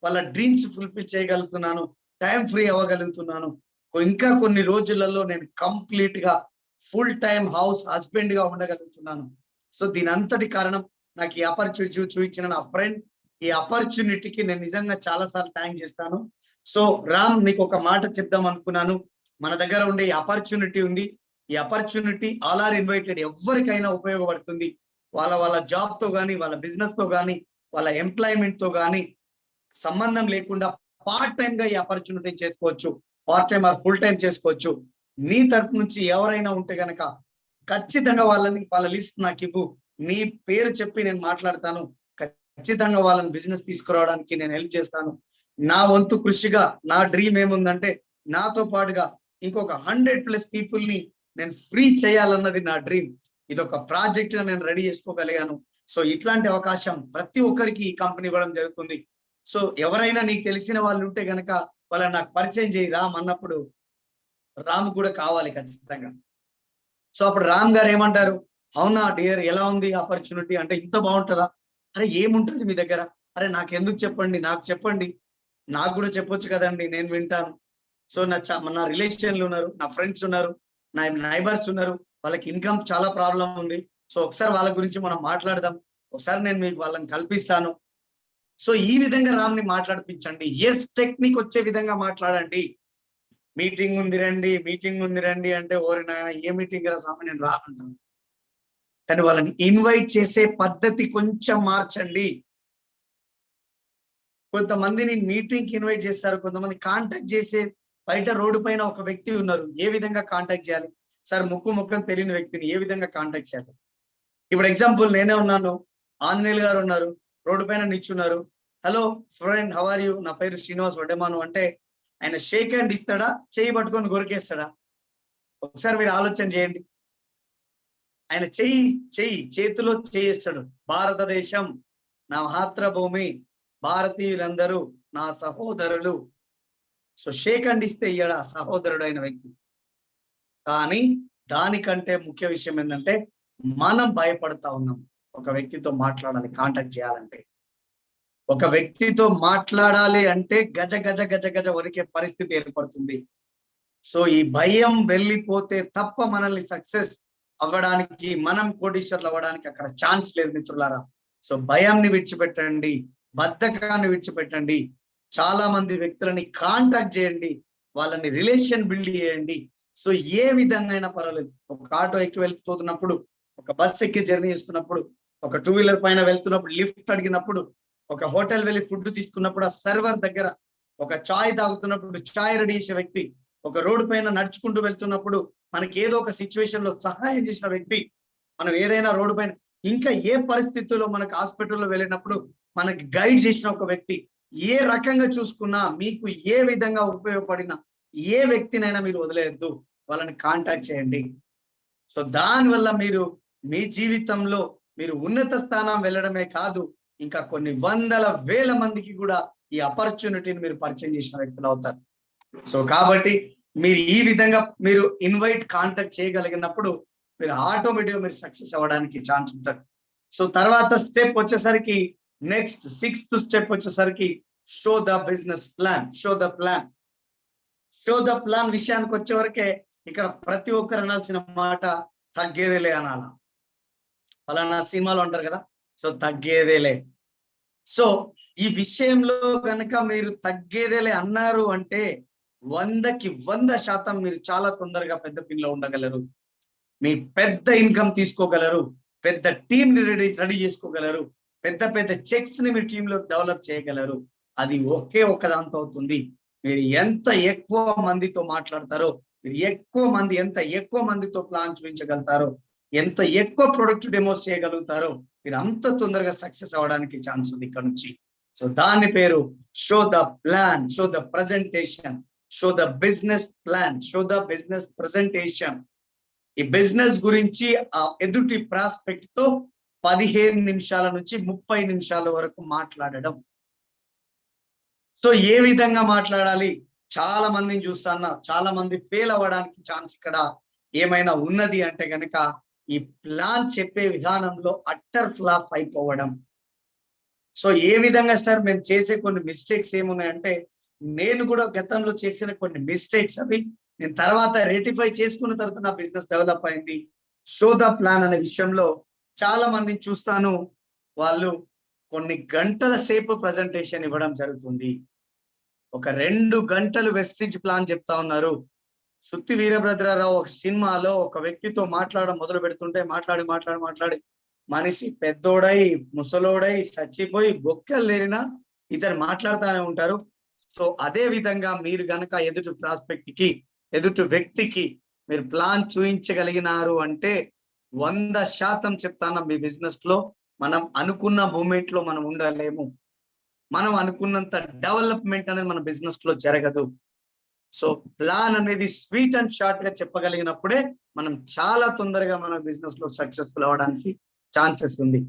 వాళ్ళ డ్రీమ్స్ ఫుల్ఫిల్ చేయగలుగుతున్నాను, టైం ఫ్రీ అవ్వగలుగుతున్నాను. ఇంకా కొన్ని రోజులలో నేను కంప్లీట్ గా ఫుల్ టైం హౌస్ హస్బెండ్ గా ఉండగలుగుతున్నాను. సో దీని అంతటి కారణం నాకు ఈ ఆపర్చునిటీ చూపించిన నా ఫ్రెండ్. ఈ ఆపర్చునిటీకి నేను నిజంగా చాలా సార్లు థ్యాంక్ చేస్తాను. సో రామ్, నీకు ఒక మాట చెప్దాం అనుకున్నాను. మన దగ్గర ఉండే ఈ ఆపర్చునిటీ ఉంది, ఈ ఆపర్చునిటీ ఆల్ ఆర్ ఇన్వైటెడ్, ఎవరికైనా ఉపయోగపడుతుంది. వాళ్ళ జాబ్ తో కానీ, వాళ్ళ బిజినెస్ తో కానీ, వాళ్ళ ఎంప్లాయ్మెంట్ తో కానీ సంబంధం లేకుండా పార్ట్ టైం గా ఈ ఆపర్చునిటీ చేసుకోవచ్చు, part time or full time చేసుకోవచ్చు. నీ తరపు నుంచి ఎవరైనా ఉంటే గనక ఖచ్చితంగా వాళ్ళ లిస్ట్ నాకు ఇవ్వు, నీ పేరు చెప్పి నేను మాట్లాడతాను. ఖచ్చితంగా వాళ్ళని బిజినెస్ తీసుకురావడానికి నేను హెల్ప్ చేస్తాను. నా వంతు కృషిగా నా డ్రీమ్ ఏముందంటే, నాతో పాటుగా ఇంకొక 100+ పీపుల్ ని నేను ఫ్రీ చేయాలన్నది నా డ్రీమ్. ఇది ఒక ప్రాజెక్ట్ గా నేను రెడీ చేసుకోగలిగాను. సో ఇట్లాంటి అవకాశం ప్రతి ఒక్కరికి ఈ కంపెనీ ఇవ్వడం జరుగుతుంది. సో ఎవరైనా నీకు తెలిసిన వాళ్ళు ఉంటే గనక వాళ్ళని నాకు పరిచయం చేయి రామ్ అన్నప్పుడు, రామ్ కూడా కావాలి ఖచ్చితంగా. సో అప్పుడు రామ్ గారు ఏమంటారు, అవునా డియర్, ఎలా ఉంది ఆపర్చునిటీ అంటే, ఇంత బాగుంటుందా? అరే ఏముంటుంది మీ దగ్గర? అరే నాకు ఎందుకు చెప్పండి, నాకు చెప్పండి, నాకు కూడా చెప్పొచ్చు కదండి, నేను వింటాను. సో నా రిలేషన్లు ఉన్నారు, నా ఫ్రెండ్స్ ఉన్నారు, నా నైబర్స్ ఉన్నారు, వాళ్ళకి ఇన్కమ్ చాలా ప్రాబ్లం ఉంది. సో ఒకసారి వాళ్ళ గురించి మనం మాట్లాడదాం, ఒకసారి నేను మీకు వాళ్ళని కల్పిస్తాను. సో ఈ విధంగా రామ్ని మాట్లాడిపించండి. ఎస్, టెక్నిక్ వచ్చే విధంగా మాట్లాడండి. మీటింగ్ ఉంది రండి అంటే, ఓరి నాయన ఏ మీటింగ్ రా స్వామి, నేను రానంటాను. కానీ వాళ్ళని ఇన్వైట్ చేసే పద్ధతి కొంచెం మార్చండి. కొంతమందిని మీటింగ్ కి ఇన్వైట్ చేస్తారు, కొంతమంది కాంటాక్ట్ చేసే, బయట రోడ్డు పైన ఒక వ్యక్తి ఉన్నారు, ఏ విధంగా కాంటాక్ట్ చేయాలి సార్, ముఖం తెలియని వ్యక్తిని ఏ విధంగా కాంటాక్ట్ చేయాలి? ఇప్పుడు ఎగ్జాంపుల్ నేనే ఉన్నాను, ఆంజనేయులు గారు ఉన్నారు, రోడ్డు పైన నిల్చున్నారు. Hello friend, how are you, నా పేరు శ్రీనివాస్ వడ్డెమాను అంటే, ఆయన షేక్ హ్యాండ్ ఇస్తాడా, చేయి పట్టుకొని గొరికేస్తాడా? ఒకసారి మీరు ఆలోచన చేయండి. ఆయన చేతిలో చేయిస్తాడు. భారతదేశం నా మాతృభూమి, భారతీయులందరూ నా సహోదరులు. సో షేక్ హ్యాండ్ ఇస్తే ఇయ్యడా సహోదరుడు అయిన వ్యక్తి? కానీ దానికంటే ముఖ్య విషయం ఏంటంటే, మనం భయపడతా ఉన్నాం ఒక వ్యక్తితో మాట్లాడాలి, కాంటాక్ట్ చేయాలంటే. ఒక వ్యక్తితో మాట్లాడాలి అంటే గజ గజ గజ గజ వరికే పరిస్థితి ఏర్పడుతుంది. సో ఈ భయం వెళ్ళిపోతే తప్ప మనల్ని సక్సెస్ అవ్వడానికి, మనం కోటీశ్వర్లు అవ్వడానికి అక్కడ ఛాన్స్ లేదు మిత్రులారా. సో భయాన్ని విడిచిపెట్టండి, బద్ధకాన్ని విడిచిపెట్టండి. చాలా మంది వ్యక్తులని కాంటాక్ట్ చేయండి, వాళ్ళని రిలేషన్ బిల్డ్ చేయండి. సో ఏ విధంగా అయినా పర్వాలేదు. ఒక ఆటో ఎక్కి వెళ్తున్నప్పుడు, ఒక బస్ ఎక్కి జర్నీ చేస్తున్నప్పుడు, ఒక 2-వీలర్ పైన వెళ్తున్నప్పుడు, లిఫ్ట్ అడిగినప్పుడు, ఒక హోటల్ వెళ్ళి ఫుడ్ తీసుకున్నప్పుడు, ఆ సర్వర్ దగ్గర ఒక చాయ్ తాగుతున్నప్పుడు చాయ్ రెడీ చేసే వ్యక్తి, ఒక రోడ్డు పైన నడుచుకుంటూ వెళ్తున్నప్పుడు మనకి ఏదో ఒక సిచ్యువేషన్ లో సహాయం చేసిన వ్యక్తి, మనం ఏదైనా రోడ్డు పైన, ఇంకా ఏ పరిస్థితుల్లో మనకు హాస్పిటల్లో వెళ్ళినప్పుడు మనకి గైడ్ చేసిన ఒక వ్యక్తి, ఏ రకంగా చూసుకున్నా, మీకు ఏ విధంగా ఉపయోగపడినా ఏ వ్యక్తినైనా మీరు వదిలేయద్దు, వాళ్ళని కాంటాక్ట్ చేయండి. సో దానివల్ల మీరు మీ జీవితంలో మీరు ఉన్నత స్థానం వెళ్ళడమే కాదు, ఇంకా కొన్ని వందల వేల మందికి కూడా ఈ ఆపర్చునిటీని మీరు పరిచయం చేసిన వ్యక్తులు అవుతారు. సో కాబట్టి మీరు ఈ విధంగా మీరు ఇన్వైట్ కాంటాక్ట్ చేయగలిగినప్పుడు మీరు ఆటోమేటిక్గా మీరు సక్సెస్ అవ్వడానికి ఛాన్స్ ఉంటుంది. సో తర్వాత స్టెప్ వచ్చేసరికి, నెక్స్ట్ 6th స్టెప్ వచ్చేసరికి, show the business plan. Show the plan విషయానికి వచ్చే వరకే ఇక్కడ ప్రతి ఒక్కరు అనాల్సిన మాట తగ్గేదేలే అనాల. ఫలానా సినిమాలో అంటారు కదా, సో తగ్గేదేలే. సో ఈ విషయంలో కనుక మీరు తగ్గేదేలే అన్నారు అంటే 100కి 100% మీరు చాలా తొందరగా పెద్ద పిన్లో ఉండగలరు, మీ పెద్ద ఇన్కమ్ తీసుకోగలరు, పెద్ద టీమ్ ని రెడీ చేసుకోగలరు, పెద్ద చెక్స్ ని మీ టీంలో డెవలప్ చేయగలరు. అది ఒకే ఒక్క దాంతో అవుతుంది. మీరు ఎంత ఎక్కువ మందితో మాట్లాడతారో, మీరు ఎంత ఎక్కువ మందితో ప్లాన్ చూపించగలుగుతారో, ఎంత ఎక్కువ ప్రొడక్ట్ డెమోస్ చేయగలుగుతారో, మీరు అంత తొందరగా సక్సెస్ అవ్వడానికి ఛాన్స్ ఉంది ఇక్కడ నుంచి. సో దాని పేరు show the plan, show the presentation, show the business plan, show the business presentation. ఈ బిజినెస్ గురించి ఆ ఎదుటి ప్రాస్పెక్ట్ తో 15 నిమిషాల నుంచి 30 నిమిషాల వరకు మాట్లాడడం. సో ఏ విధంగా మాట్లాడాలి, చాలా మందిని చూస్తున్నా, చాలా మంది ఫెయిల్ అవ్వడానికి ఛాన్స్ ఇక్కడ ఏమైనా ఉన్నది అంటే కనుక ఈ ప్లాన్ చెప్పే విధానంలో అట్టర్ ఫ్లాప్ అయిపోవడం. సో ఏ విధంగా సార్ మేము చేసే కొన్ని మిస్టేక్స్ ఏమున్నాయంటే, నేను కూడా గతంలో చేసిన కొన్ని మిస్టేక్స్ అవి నేను తర్వాత రెటిఫై చేసుకున్న తర్వాత నా బిజినెస్ డెవలప్ అయింది. షో ద ప్లాన్ అనే విషయంలో చాలా మందిని చూస్తాను, వాళ్ళు కొన్ని గంటల సేపు ప్రజెంటేషన్ ఇవ్వడం జరుగుతుంది. ఒక 2 గంటలు వెస్టిజ్ ప్లాన్ చెప్తా ఉన్నారు. సుత్తి వీరభద్రరావు ఒక సినిమాలో ఒక వ్యక్తితో మాట్లాడడం మొదలు పెడుతుంటే మాట్లాడి మనిషి పెద్దోడై ముసలోడై చచ్చిపోయి బొక్కలు లేరినా ఇతను మాట్లాడుతూనే ఉంటారు. సో అదే విధంగా మీరు గనక ఎదుటి వ్యక్తికి మీరు ప్లాన్ చూపించగలిగినారు అంటే 100% చెప్తాను, మీ బిజినెస్ లో మనం అనుకున్న మూమెంట్ లో మనం ఉండలేము. మనం అనుకున్నంత డెవలప్మెంట్ అనేది మన బిజినెస్ లో జరగదు. సో ప్లాన్ అనేది స్వీట్ అండ్ షార్ట్ గా చెప్పగలిగినప్పుడే మనం చాలా తొందరగా మన బిజినెస్ లో సక్సెస్ఫుల్ అవ్వడానికి ఛాన్సెస్ ఉంది.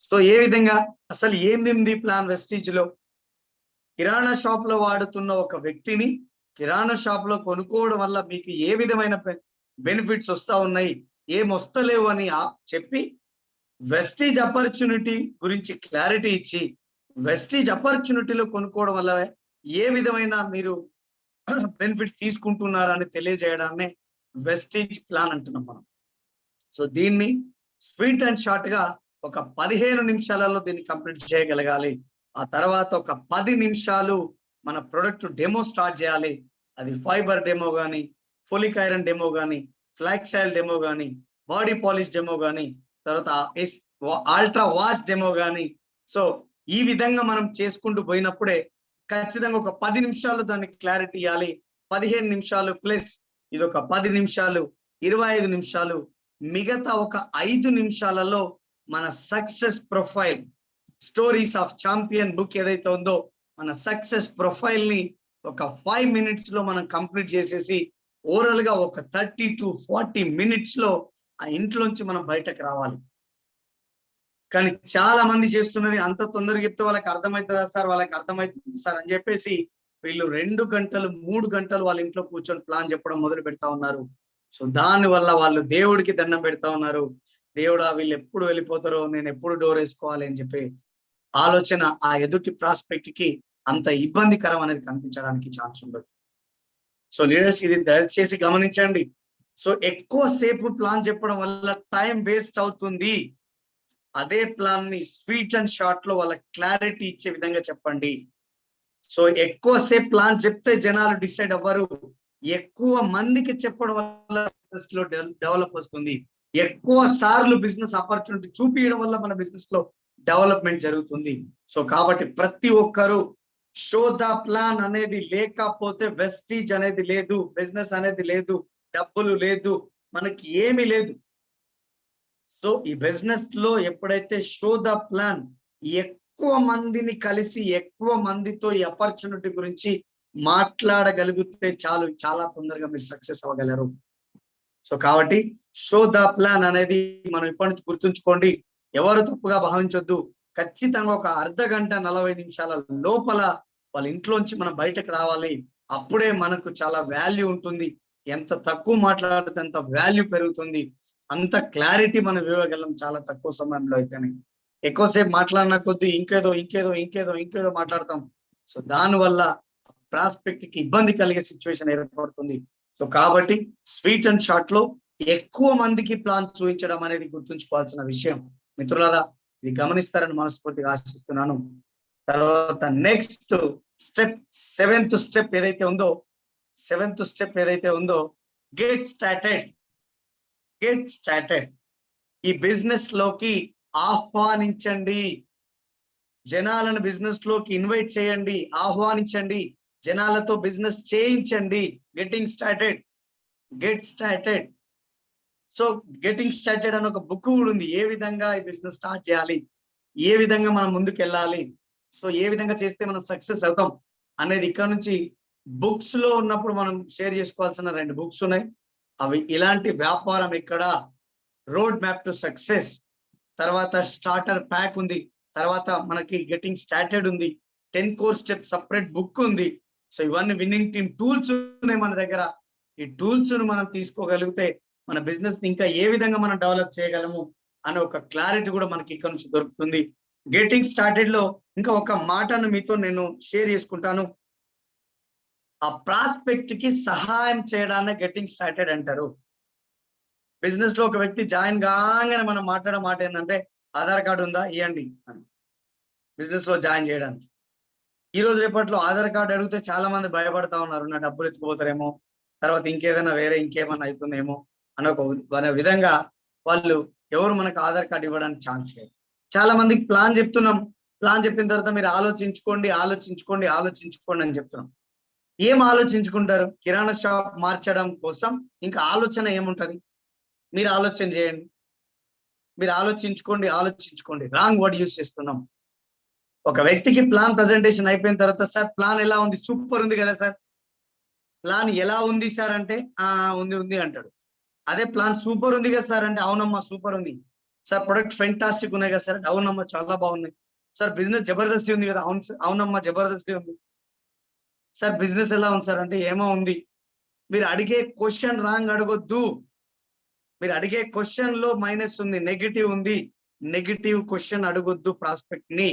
సో ఏ విధంగా అసలు ఏంది ప్లాన్ వెస్టీజ్ లో, కిరాణా షాప్ లో వాడుతున్న ఒక వ్యక్తిని కిరాణా షాప్ లో కొనుక్కోవడం వల్ల మీకు ఏ విధమైన బెనిఫిట్స్ వస్తా ఉన్నాయి, ఏం వస్తలేవు అని చెప్పి వెస్టీజ్ ఆపర్చునిటీ గురించి క్లారిటీ ఇచ్చి వెస్టీజ్ ఆపర్చునిటీలో కొనుక్కోవడం వల్ల ఏ విధమైన మీరు బెనిఫిట్స్ తీసుకుంటున్నారని తెలియజేయడాన్ని వెస్టీజ్ ప్లాన్ అంటున్నాం మనం. సో దీన్ని స్వీట్ అండ్ షార్ట్ గా ఒక 15 నిమిషాలలో దీన్ని కంప్లీట్ చేయగలగాలి. ఆ తర్వాత ఒక 10 నిమిషాలు మన ప్రొడక్ట్ డెమో స్టార్ట్ చేయాలి. అది ఫైబర్ డెమో కానీ, ఫోలిక్ ఐరన్ డెమో కానీ, ఫ్లాక్స్ ఆయిల్ డెమో కానీ, బాడీ పాలిష్ డెమో కానీ, తర్వాత అల్ట్రా వాష్ డెమో కానీ. సో ఈ విధంగా మనం చేసుకుంటూ పోయినప్పుడే ఖచ్చితంగా ఒక 10 నిమిషాలు దానికి క్లారిటీ ఇవ్వాలి. 15 నిమిషాలు ప్లస్ ఇది ఒక 10 నిమిషాలు, 25 నిమిషాలు, మిగతా ఒక 5 నిమిషాలలో మన success profile stories of champion book ఏదైతే ఉందో మన సక్సెస్ ప్రొఫైల్ ని ఒక 5 minutes లో మనం కంప్లీట్ చేసేసి ఓవరాల్ గా ఒక 30 to 40 minutes లో ఆ ఇంట్లోంచి మనం బయటకు రావాలి. కానీ చాలా మంది చేస్తున్నది అంత తొందరగా చెప్తే వాళ్ళకి అర్థమవుతుందా సార్, వాళ్ళకి అర్థమవుతుంది సార్ అని చెప్పేసి వీళ్ళు 2 గంటలు 3 గంటలు వాళ్ళ ఇంట్లో కూర్చొని ప్లాన్ చెప్పడం మొదలు పెడతా ఉన్నారు. సో దాని వల్ల వాళ్ళు దేవుడికి దండం పెడతా ఉన్నారు. దేవుడా వీళ్ళు ఎప్పుడు వెళ్ళిపోతారో, నేను ఎప్పుడు డోర్ వేసుకోవాలి అని చెప్పి ఆలోచన ఆ ఎదుటి ప్రాస్పెక్ట్ కి అంత ఇబ్బందికరం అనేది కనిపించడానికి ఛాన్స్ ఉండదు. సో లీడర్స్ ఇది దయచేసి గమనించండి. సో ఎక్కువ సేపు ప్లాన్ చెప్పడం వల్ల టైం వేస్ట్ అవుతుంది. అదే ప్లాన్ ని స్వీట్ అండ్ షార్ట్ లో వాళ్ళ క్లారిటీ ఇచ్చే విధంగా చెప్పండి. సో ఎక్కువసేపు ప్లాన్ చెప్తే జనాలు డిసైడ్ అవ్వరు. ఎక్కువ మందికి చెప్పడం వల్ల బిజినెస్ లో డెవలప్ వస్తుంది. ఎక్కువ సార్లు బిజినెస్ ఆపర్చునిటీ చూపించడం వల్ల మన బిజినెస్ లో డెవలప్మెంట్ జరుగుతుంది. సో కాబట్టి ప్రతి ఒక్కరు షో ద ప్లాన్ అనేది లేకపోతే వెస్టీజ్ అనేది లేదు, బిజినెస్ అనేది లేదు, డబ్బులు లేదు, మనకి ఏమీ లేదు. సో ఈ బిజినెస్ లో ఎప్పుడైతే షో ద ప్లాన్ ఎక్కువ మందిని కలిసి ఎక్కువ మందితో ఈ ఆపర్చునిటీ గురించి మాట్లాడగలిగితే చాలు, చాలా తొందరగా మీరు సక్సెస్ అవ్వగలరు. సో కాబట్టి షో ద ప్లాన్ అనేది మనం ఇప్పటి నుంచి గుర్తుంచుకోండి. ఎవరు తప్పుగా భావించొద్దు. ఖచ్చితంగా ఒక అర్ధ గంట 40 నిమిషాల లోపల వాళ్ళ ఇంట్లోంచి మనం బయటకు రావాలి. అప్పుడే మనకు చాలా వాల్యూ ఉంటుంది. ఎంత తక్కువ మాట్లాడితే అంత వాల్యూ పెరుగుతుంది, అంత క్లారిటీ మనం ఇవ్వగలం చాలా తక్కువ సమయంలో అయితేనే. ఎక్కువసేపు మాట్లాడిన కొద్దీ ఇంకేదో మాట్లాడతాం. సో దానివల్ల ప్రాస్పెక్ట్ కి ఇబ్బంది కలిగే సిచ్యువేషన్ ఏర్పడుతుంది. సో కాబట్టి స్వీట్ అండ్ షార్ట్ లో ఎక్కువ మందికి ప్లాన్ చూపించడం అనేది గుర్తుంచుకోవాల్సిన విషయం. మిత్రులారా ఇది గమనిస్తారని మనస్ఫూర్తిగా ఆశిస్తున్నాను. తర్వాత నెక్స్ట్ స్టెప్, సెవెంత్ స్టెప్ ఏదైతే ఉందో గెట్ స్టార్టెడ్. ఈ బిజినెస్ లోకి ఆహ్వానించండి, జనాలను బిజినెస్ లోకి ఇన్వైట్ చేయండి, ఆహ్వానించండి, జనాలతో బిజినెస్ చేయించండి. Get started. So getting started అని ఒక బుక్ కూడా ఉంది. ఏ విధంగా ఈ బిజినెస్ స్టార్ట్ చేయాలి, ఏ విధంగా మనం ముందుకు వెళ్ళాలి, సో ఏ విధంగా చేస్తే మనం సక్సెస్ అవుతాం అనేది ఇక్కడ నుంచి బుక్స్ లో ఉన్నప్పుడు మనం షేర్ చేసుకోవాల్సిన 2 బుక్స్ ఉన్నాయి. అవి ఇలాంటి వ్యాపారం ఇక్కడ, రోడ్ మ్యాప్ టు సక్సెస్, తర్వాత స్టార్టర్ ప్యాక్ ఉంది, తర్వాత మనకి గెటింగ్ స్టార్టెడ్ ఉంది. 10 కోర్ స్టెప్ సపరేట్ బుక్ ఉంది. సో ఇవన్నీ విన్నింగ్ టీమ్ టూల్స్ ఉన్నాయి మన దగ్గర. ఈ టూల్స్ ను మనం తీసుకోగలిగితే మన బిజినెస్ ని ఇంకా ఏ విధంగా మనం డెవలప్ చేయగలము అనే ఒక క్లారిటీ కూడా మనకి ఇక్కడ నుంచి దొరుకుతుంది. గెటింగ్ స్టార్టెడ్ లో ఇంకా ఒక మాటను మీతో నేను షేర్ చేసుకుంటాను. ఆ ప్రాస్పెక్ట్ కి సహాయం చేయడాన్ని గెటింగ్ స్టార్టెడ్ అంటారు. బిజినెస్ లో ఒక వ్యక్తి జాయిన్ కాగానే మనం మాట్లాడే మాట ఏంటంటే ఆధార్ కార్డు ఉందా ఇవ్వండి అని, బిజినెస్ లో జాయిన్ చేయడానికి. ఈ రోజు రేపట్లో ఆధార్ కార్డు అడిగితే చాలా మంది భయపడతా ఉన్నారు, నా డబ్బులు ఎత్తుకుపోతారేమో, తర్వాత ఇంకేదైనా వేరే ఇంకేమన్నా అవుతుందేమో అనే విధంగా వాళ్ళు ఎవరు మనకు ఆధార్ కార్డు ఇవ్వడానికి ఛాన్స్ లేదు. చాలా మందికి ప్లాన్ చెప్తున్నాం, ప్లాన్ చెప్పిన తర్వాత మీరు ఆలోచించుకోండి అని చెప్తున్నాం. ఏం ఆలోచించుకుంటారు? కిరాణా షాప్ మార్చడం కోసం ఇంకా ఆలోచన ఏముంటది? మీరు ఆలోచన చేయండి, మీరు ఆలోచించుకోండి. రాంగ్ వర్డ్ యూజ్ చేస్తున్నాం. ఒక వ్యక్తికి ప్లాన్ ప్రజెంటేషన్ అయిపోయిన తర్వాత సార్ ప్లాన్ ఎలా ఉంది? సూపర్ ఉంది కదా సార్. ప్లాన్ ఎలా ఉంది సార్ అంటే ఉంది అంటాడు. అదే ప్లాన్ సూపర్ ఉంది కదా సార్ అంటే అవునమ్మా సూపర్ ఉంది సార్. ప్రొడక్ట్ ఫెంటాస్టిక్ ఉన్నాయి కదా సార్, అవునమ్మా చాలా బాగున్నాయి సార్. బిజినెస్ జబర్దస్తి ఉంది కదా, అవునమ్మా జబర్దస్తి ఉంది సార్. బిజినెస్ ఎలా ఉంది సార్ అంటే ఏమో ఉంది. మీరు అడిగే క్వశ్చన్ రాంగ్ అడగొద్దు. మీరు అడిగే క్వశ్చన్ లో మైనస్ ఉంది, నెగిటివ్ ఉంది. నెగిటివ్ క్వశ్చన్ అడగొద్దు ప్రాస్పెక్ట్ ని.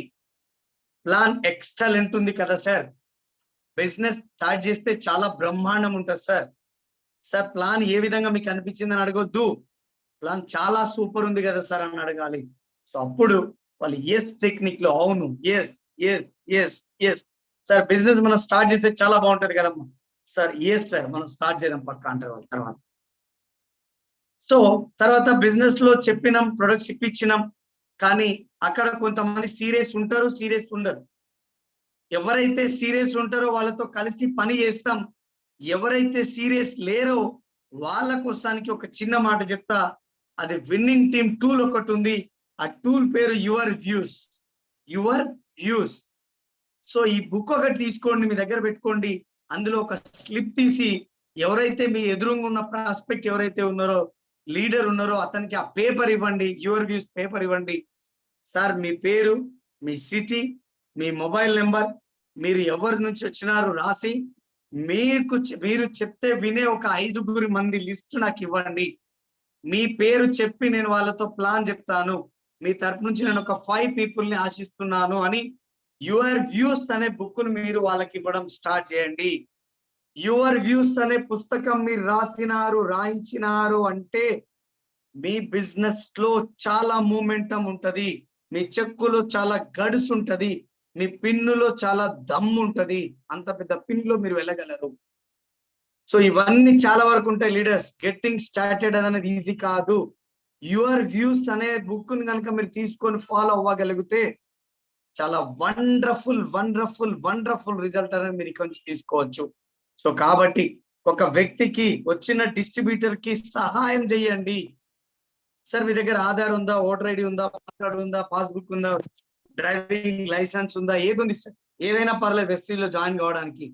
ప్లాన్ ఎక్సలెంట్ ఉంది కదా సార్, బిజినెస్ స్టార్ట్ చేస్తే చాలా బ్రహ్మాండం ఉంటుంది సార్. సార్ ప్లాన్ ఏ విధంగా మీకు అనిపించిందని అడగొద్దు. ప్లాన్ చాలా సూపర్ ఉంది కదా సార్ అని అడగాలి. సో అప్పుడు వాళ్ళు ఎస్ టెక్నిక్ లో అవును ఎస్ సార్ బిజినెస్ మనం స్టార్ట్ చేస్తే చాలా బాగుంటది కదమ్మా సార్. ఎస్ సార్ మనం స్టార్ట్ చేద్దాం పక్కా అంటారు తర్వాత. సో తర్వాత బిజినెస్ లో చెప్పినాం, ప్రొడక్ట్స్ ఇప్పించినాం, కానీ అక్కడ కొంతమంది సీరియస్ ఉంటారు, సీరియస్ ఉండరు. ఎవరైతే సీరియస్ ఉంటారో వాళ్ళతో కలిసి పని చేస్తాం. ఎవరైతే సీరియస్ లేరో వాళ్ళ కోసానికి ఒక చిన్న మాట చెప్తా. అది విన్నింగ్ టీమ్ టూల్ ఒకటి ఉంది. ఆ టూల్ పేరు యువర్ వ్యూస్. సో ఈ బుక్ ఒకటి తీసుకోండి, మీ దగ్గర పెట్టుకోండి. అందులో ఒక స్లిప్ తీసి ఎవరైతే మీ ఎదురుగా ఉన్న ప్రాస్పెక్ట్ ఎవరైతే ఉన్నారో, లీడర్ ఉన్నారో అతనికి ఆ పేపర్ ఇవ్వండి, యువర్ వ్యూస్ పేపర్ ఇవ్వండి. సార్ మీ పేరు, మీ సిటీ, మీ మొబైల్ నెంబర్, మీరు ఎవరి నుంచి వచ్చినారు రాసి మీరు చెప్తే వినే ఒక 5 మంది లిస్ట్ నాకు ఇవ్వండి. మీ పేరు చెప్పి నేను వాళ్ళతో ప్లాన్ చెప్తాను. మీ తరపు నుంచి నేను ఒక 5 people ని ఆశిస్తున్నాను అని యువర్ వ్యూస్ అనే బుక్ ను మీరు వాళ్ళకి ఇవ్వడం స్టార్ట్ చేయండి. యువర్ వ్యూస్ అనే పుస్తకం మీరు రాయించినారు అంటే మీ బిజినెస్ లో చాలా మూమెంటం ఉంటది, మీ చెక్కులో చాలా గడ్స్ ఉంటది, మీ పిన్నులో చాలా దమ్ము ఉంటది. అంత పెద్ద పిన్లో మీరు వెళ్ళగలరు. సో ఇవన్నీ చాలా వరకు ఉంటాయి లీడర్స్. గెట్టింగ్ స్టార్టెడ్ అనేది ఈజీ కాదు. యువర్ వ్యూస్ అనే బుక్ ని కనుక మీరు తీసుకొని ఫాలో అవ్వగలిగితే చాలా వండర్ఫుల్ రిజల్ట్ అనేది మీరు ఇక్కడ నుంచి తీసుకోవచ్చు. సో కాబట్టి ఒక వ్యక్తికి వచ్చిన డిస్ట్రిబ్యూటర్ కి సహాయం చేయండి. సార్ మీ దగ్గర ఆధార్ ఉందా, ఓటర్ ఐడి ఉందా, పాన్ కార్డు ఉందా, పాస్బుక్ ఉందా, డ్రైవింగ్ లైసెన్స్ ఉందా, ఏది ఉంది సార్, ఏదైనా పర్లేదు వెస్టీలో జాయిన్ కావడానికి.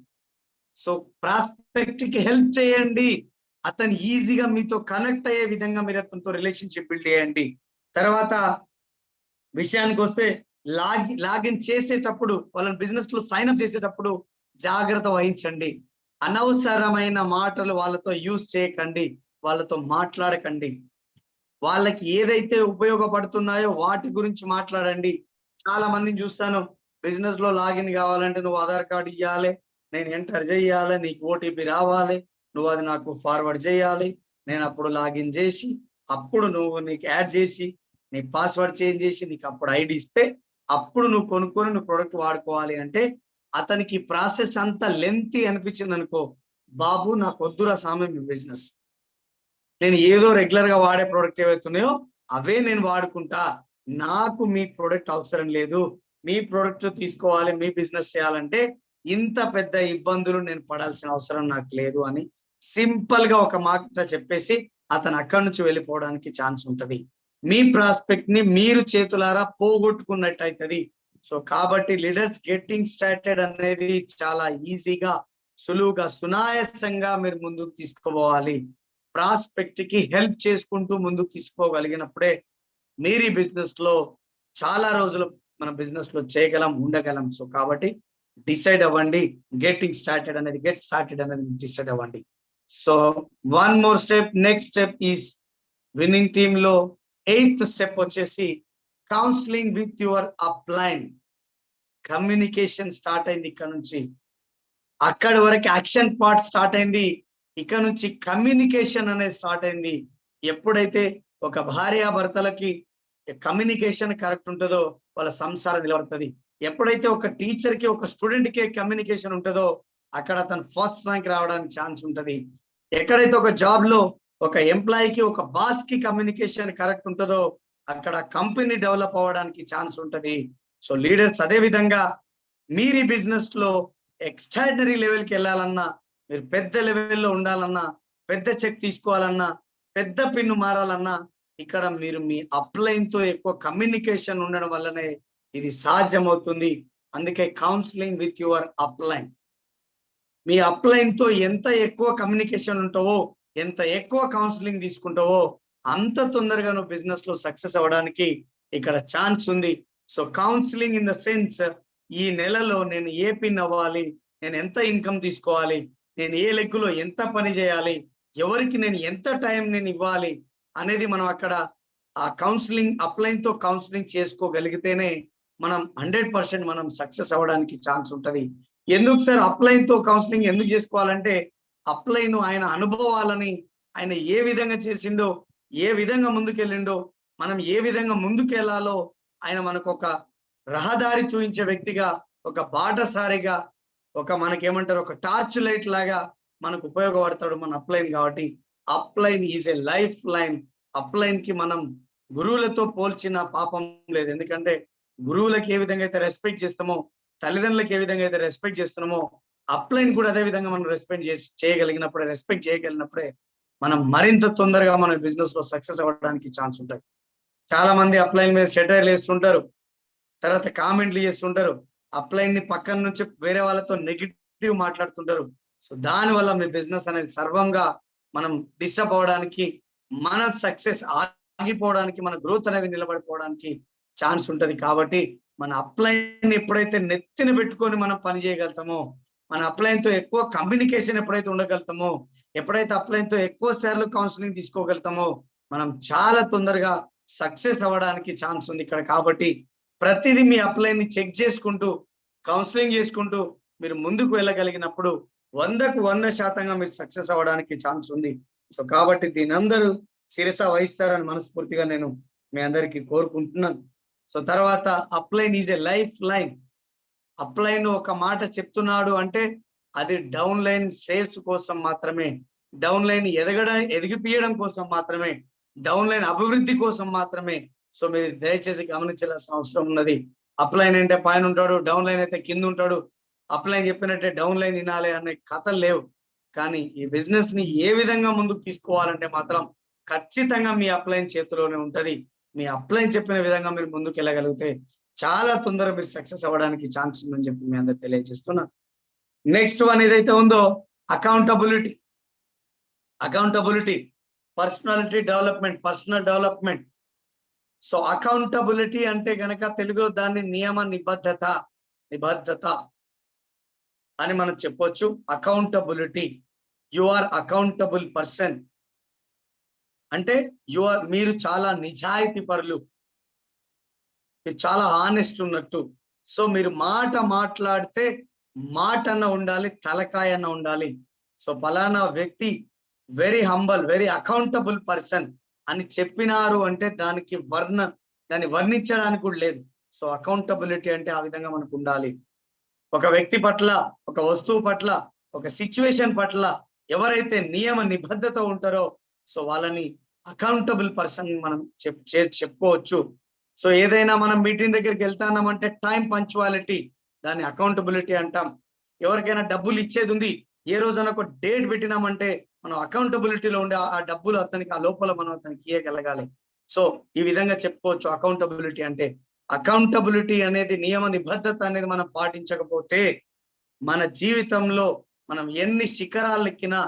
సో ప్రాస్పెక్ట్ కి హెల్ప్ చేయండి. అతను ఈజీగా మీతో కనెక్ట్ అయ్యే విధంగా మీరు అతనితో రిలేషన్షిప్ బిల్డ్ చేయండి. తర్వాత విషయానికి వస్తే లాగిన్ చేసేటప్పుడు, వాళ్ళని బిజినెస్ లో సైన్ అప్ చేసేటప్పుడు జాగ్రత్త వహించండి. అనవసరమైన మాటలు వాళ్ళతో యూజ్ చేయకండి, వాళ్ళతో మాట్లాడకండి. వాళ్ళకి ఏదైతే ఉపయోగపడుతున్నాయో వాటి గురించి మాట్లాడండి. చాలా మందిని చూస్తాను, బిజినెస్ లో లాగిన్ కావాలంటే నువ్వు ఆధార్ కార్డు ఇవ్వాలి, నేను ఎంటర్ చేయాలి, నీకు ఓటీపీ రావాలి, నువ్వు అది నాకు ఫార్వర్డ్ చేయాలి, నేను అప్పుడు లాగిన్ చేసి అప్పుడు నువ్వు నీకు యాడ్ చేసి నీ పాస్వర్డ్ చేంజ్ చేసి నీకు అప్పుడు ఐడి ఇస్తే అప్పుడు నువ్వు కొనుక్కొని నువ్వు ప్రొడక్ట్ వాడుకోవాలి అంటే అతనికి ప్రాసెస్ అంతా లెంతీ అనిపించింది అనుకో, బాబు నాకు వద్దురా సామె మీ బిజినెస్, నేను ఏదో రెగ్యులర్ గా వాడే ప్రోడక్ట్ ఏవైతున్నాయో అవే నేను వాడుకుంటా, నాకు మీ ప్రోడక్ట్ అవసరం లేదు, మీ ప్రోడక్ట్ తీసుకోవాలి, మీ బిజినెస్ చేయాలంటే ఇంత పెద్ద ఇబ్బందులు నేను పడాల్సిన అవసరం నాకు లేదు అని సింపుల్ గా ఒక మాట చెప్పేసి అతను అక్కడి నుంచి వెళ్ళిపోవడానికి ఛాన్స్ ఉంటది. మీ ప్రాస్పెక్ట్ ని మీరు చేతులారా పోగొట్టుకున్నట్టు అవుతుంది. సో కాబట్టి లీడర్స్ గెట్టింగ్ స్టార్టెడ్ అనేది చాలా ఈజీగా, సులువుగా, సునాయాసంగా మీరు ముందుకు తీసుకోవాలి. ప్రాస్పెక్ట్ కి హెల్ప్ చేసుకుంటూ ముందుకు తీసుకోగలిగినప్పుడే మీరు ఈ బిజినెస్ లో చాలా రోజులు మన బిజినెస్ లో చేయగలం, ఉండగలం. సో కాబట్టి డిసైడ్ అవ్వండి. గెట్ స్టార్టెడ్ అనేది డిసైడ్ అవ్వండి. So one more step, next step is winning team లో 8th స్టెప్ వచ్చేసి counselling with your upline. Communication start అయింది ఇక్కడ నుంచి, అక్కడి వరకు యాక్షన్ పార్ట్ స్టార్ట్ అయింది, ఇక్కడ నుంచి కమ్యూనికేషన్ అనేది స్టార్ట్ అయింది. ఎప్పుడైతే ఒక భార్యాభర్తలకి కమ్యూనికేషన్ కరెక్ట్ ఉంటుందో వాళ్ళ సంసారం నిలబడుతుంది. ఎప్పుడైతే ఒక టీచర్ కి ఒక స్టూడెంట్ కి కమ్యూనికేషన్ ఉంటుందో అక్కడ అతను ఫస్ట్ ర్యాంక్ రావడానికి ఛాన్స్ ఉంటుంది. ఎక్కడైతే ఒక జాబ్ లో ఒక ఎంప్లాయీకి ఒక బాస్ కి కమ్యూనికేషన్ కరెక్ట్ ఉంటుందో అక్కడ కంపెనీ డెవలప్ అవ్వడానికి ఛాన్స్ ఉంటుంది. సో లీడర్స్ అదే విధంగా మీరు బిజినెస్ లో ఎక్స్ట్రాడినరీ లెవెల్కి వెళ్ళాలన్నా, మీరు పెద్ద లెవెల్లో ఉండాలన్నా, పెద్ద చెక్ తీసుకోవాలన్నా, పెద్ద పిన్ను మారాలన్నా ఇక్కడ మీరు మీ అప్లైన్ తో ఎక్కువ కమ్యూనికేషన్ ఉండడం వల్లనే ఇది సాధ్యమవుతుంది. అందుకే కౌన్సిలింగ్ విత్ యువర్ అప్లైన్. మీ అప్లైన్ తో ఎంత ఎక్కువ కమ్యూనికేషన్ ఉంటావో, ఎంత ఎక్కువ కౌన్సిలింగ్ తీసుకుంటావో అంత తొందరగా నువ్వు బిజినెస్ లో సక్సెస్ అవ్వడానికి ఇక్కడ ఛాన్స్ ఉంది. So counselling in the sense, ఈ నెలలో నేను ఏ పిన్ అవ్వాలి, నేను ఎంత ఇన్కమ్ తీసుకోవాలి, నేను ఏ లెగ్గులో ఎంత పని చేయాలి, ఎవరికి నేను ఎంత టైం నేను ఇవ్వాలి అనేది మనం అక్కడ ఆ కౌన్సిలింగ్ అప్లైన్ తో కౌన్సిలింగ్ చేసుకోగలిగితేనే మనం 100% మనం సక్సెస్ అవ్వడానికి ఛాన్స్ ఉంటది. ఎందుకు సార్ అప్లైన్ తో కౌన్సిలింగ్ ఎందుకు చేసుకోవాలంటే, అప్లైన్ ఆయన అనుభవాలని, ఆయన ఏ విధంగా చేసిండో, ఏ విధంగా ముందుకెళ్ళిండో, మనం ఏ విధంగా ముందుకెళ్లాలో ఆయన మనకు ఒక రహదారి చూపించే వ్యక్తిగా, ఒక బాటసారిగా, ఒక మనకేమంటారు ఒక టార్చ్ లైట్ లాగా మనకు ఉపయోగపడతాడు మన అప్లైన్. కాబట్టి upline is a life line. Upline కి మనం గురువులతో పోల్చిన పాపం లేదు. ఎందుకంటే గురువులకు ఏ విధంగా అయితే రెస్పెక్ట్ చేస్తామో, తల్లిదండ్రులకు ఏ విధంగా అయితే రెస్పెక్ట్ చేస్తున్నామో, అప్లైన్ కూడా అదే విధంగా మనం రెస్పెక్ట్ చేయగలిగినప్పుడే మనం మరింత తొందరగా మన బిజినెస్ లో సక్సెస్ అవ్వడానికి ఛాన్స్ ఉంటుంది. చాలా మంది అప్లైన్ మీద సెటైర్లు వేస్తుంటారు, తర్వాత కామెంట్లు చేస్తుంటారు, అప్లైన్ ని పక్కన నుంచి వేరే వాళ్ళతో నెగిటివ్ మాట్లాడుతుంటారు. సో దాని వల్ల మీ బిజినెస్ అనేది సర్వంగా మనం డిస్టర్బ్ అవ్వడానికి, మన సక్సెస్ ఆగిపోవడానికి, మన గ్రోత్ అనేది నిలబడిపోవడానికి ఛాన్స్ ఉంటది. కాబట్టి మన అప్లైన్ ఎప్పుడైతే నెత్తిన పెట్టుకొని మనం పని చేయగలుగుతామో, మన అప్లైన్ తో ఎక్కువ కమ్యూనికేషన్ ఎప్పుడైతే ఉండగలుగుతామో, ఎప్పుడైతే అప్లైన్ తో ఎక్కువ సార్లు కౌన్సిలింగ్ తీసుకోగలుగుతామో మనం చాలా తొందరగా సక్సెస్ అవ్వడానికి ఛాన్స్ ఉంది ఇక్కడ. కాబట్టి ప్రతిదీ మీ అప్లైన్ ని చెక్ చేసుకుంటూ, కౌన్సిలింగ్ చేసుకుంటూ మీరు ముందుకు వెళ్ళగలిగినప్పుడు 100% మీరు సక్సెస్ అవ్వడానికి ఛాన్స్ ఉంది. సో కాబట్టి దీని అందరూ శిరస వహిస్తారని మనస్ఫూర్తిగా నేను మీ అందరికీ కోరుకుంటున్నాను. సో తర్వాత upline is a life line. Upline ఒక మాట చెప్తున్నాడు అంటే అది డౌన్ లైన్ శ్రేయస్సు కోసం మాత్రమే, డౌన్ లైన్ ఎదిగిపియడం కోసం మాత్రమే, డౌన్ లైన్ అభివృద్ధి కోసం మాత్రమే. సో మీరు దయచేసి గమనించాల్సిన అవసరం ఉన్నది. అప్లైన్ అంటే పైన ఉంటాడు, డౌన్ లైన్ అయితే కింద ఉంటాడు, అప్లైన్ చెప్పినట్టే డౌన్ లైన్ వినాలి అనే కథలు లేవు. కానీ ఈ బిజినెస్ ని ఏ విధంగా ముందుకు తీసుకోవాలంటే మాత్రం ఖచ్చితంగా మీ అప్లైన్ చేతిలోనే ఉంటది. మీ అప్లైన్ చెప్పిన విధంగా మీరు ముందుకు వెళ్ళగలిగితే చాలా తొందరగా మీరు సక్సెస్ అవ్వడానికి ఛాన్స్ ఉందని చెప్పి మీ అందరు తెలియజేస్తున్నా. నెక్స్ట్ వన్ ఏదైతే ఉందో accountability. Personal development. So accountability అంటే గనక తెలుగులో దాన్ని నిబద్ధత అని మనం చెప్పొచ్చు. Accountability, you are accountable person అంటే మీరు చాలా నిజాయితీ పరులు, మీరు చాలా ఆనెస్ట్ ఉన్నట్టు. సో మీరు మాట్లాడితే మాట అన్న ఉండాలి, తలకాయ అన్న ఉండాలి. సో ఫలానా వ్యక్తి very humble, very accountable person అని చెప్పినారు అంటే దాన్ని వర్ణించడానికి కూడా లేదు. సో అకౌంటబిలిటీ అంటే ఆ విధంగా మనకు ఉండాలి. ఒక వ్యక్తి పట్ల, ఒక వస్తువు పట్ల, ఒక సిచ్యువేషన్ పట్ల ఎవరైతే నిబద్ధత ఉంటారో సో వాళ్ళని అకౌంటబుల్ పర్సన్ మనం చెప్పుకోవచ్చు. సో ఏదైనా మనం మీటింగ్ దగ్గరికి వెళ్తామంటే టైం పంక్చువాలిటీ, దాన్ని అకౌంటబిలిటీ అంటాం. ఎవరికైనా డబ్బులు ఇచ్చేది ఉంది, ఏ రోజైనా ఒక డేట్ పెట్టినామంటే మనం అకౌంటబిలిటీలో ఉండే ఆ డబ్బులు అతనికి, ఆ లోపల మనం అతనికి ఇయ్యగలగాలి. సో ఈ విధంగా చెప్పుకోవచ్చు అకౌంటబిలిటీ అంటే. అకౌంటబిలిటీ అనేది నిబద్ధత అనేది మనం పాటించకపోతే మన జీవితంలో మనం ఎన్ని శిఖరాలు ఎక్కినా,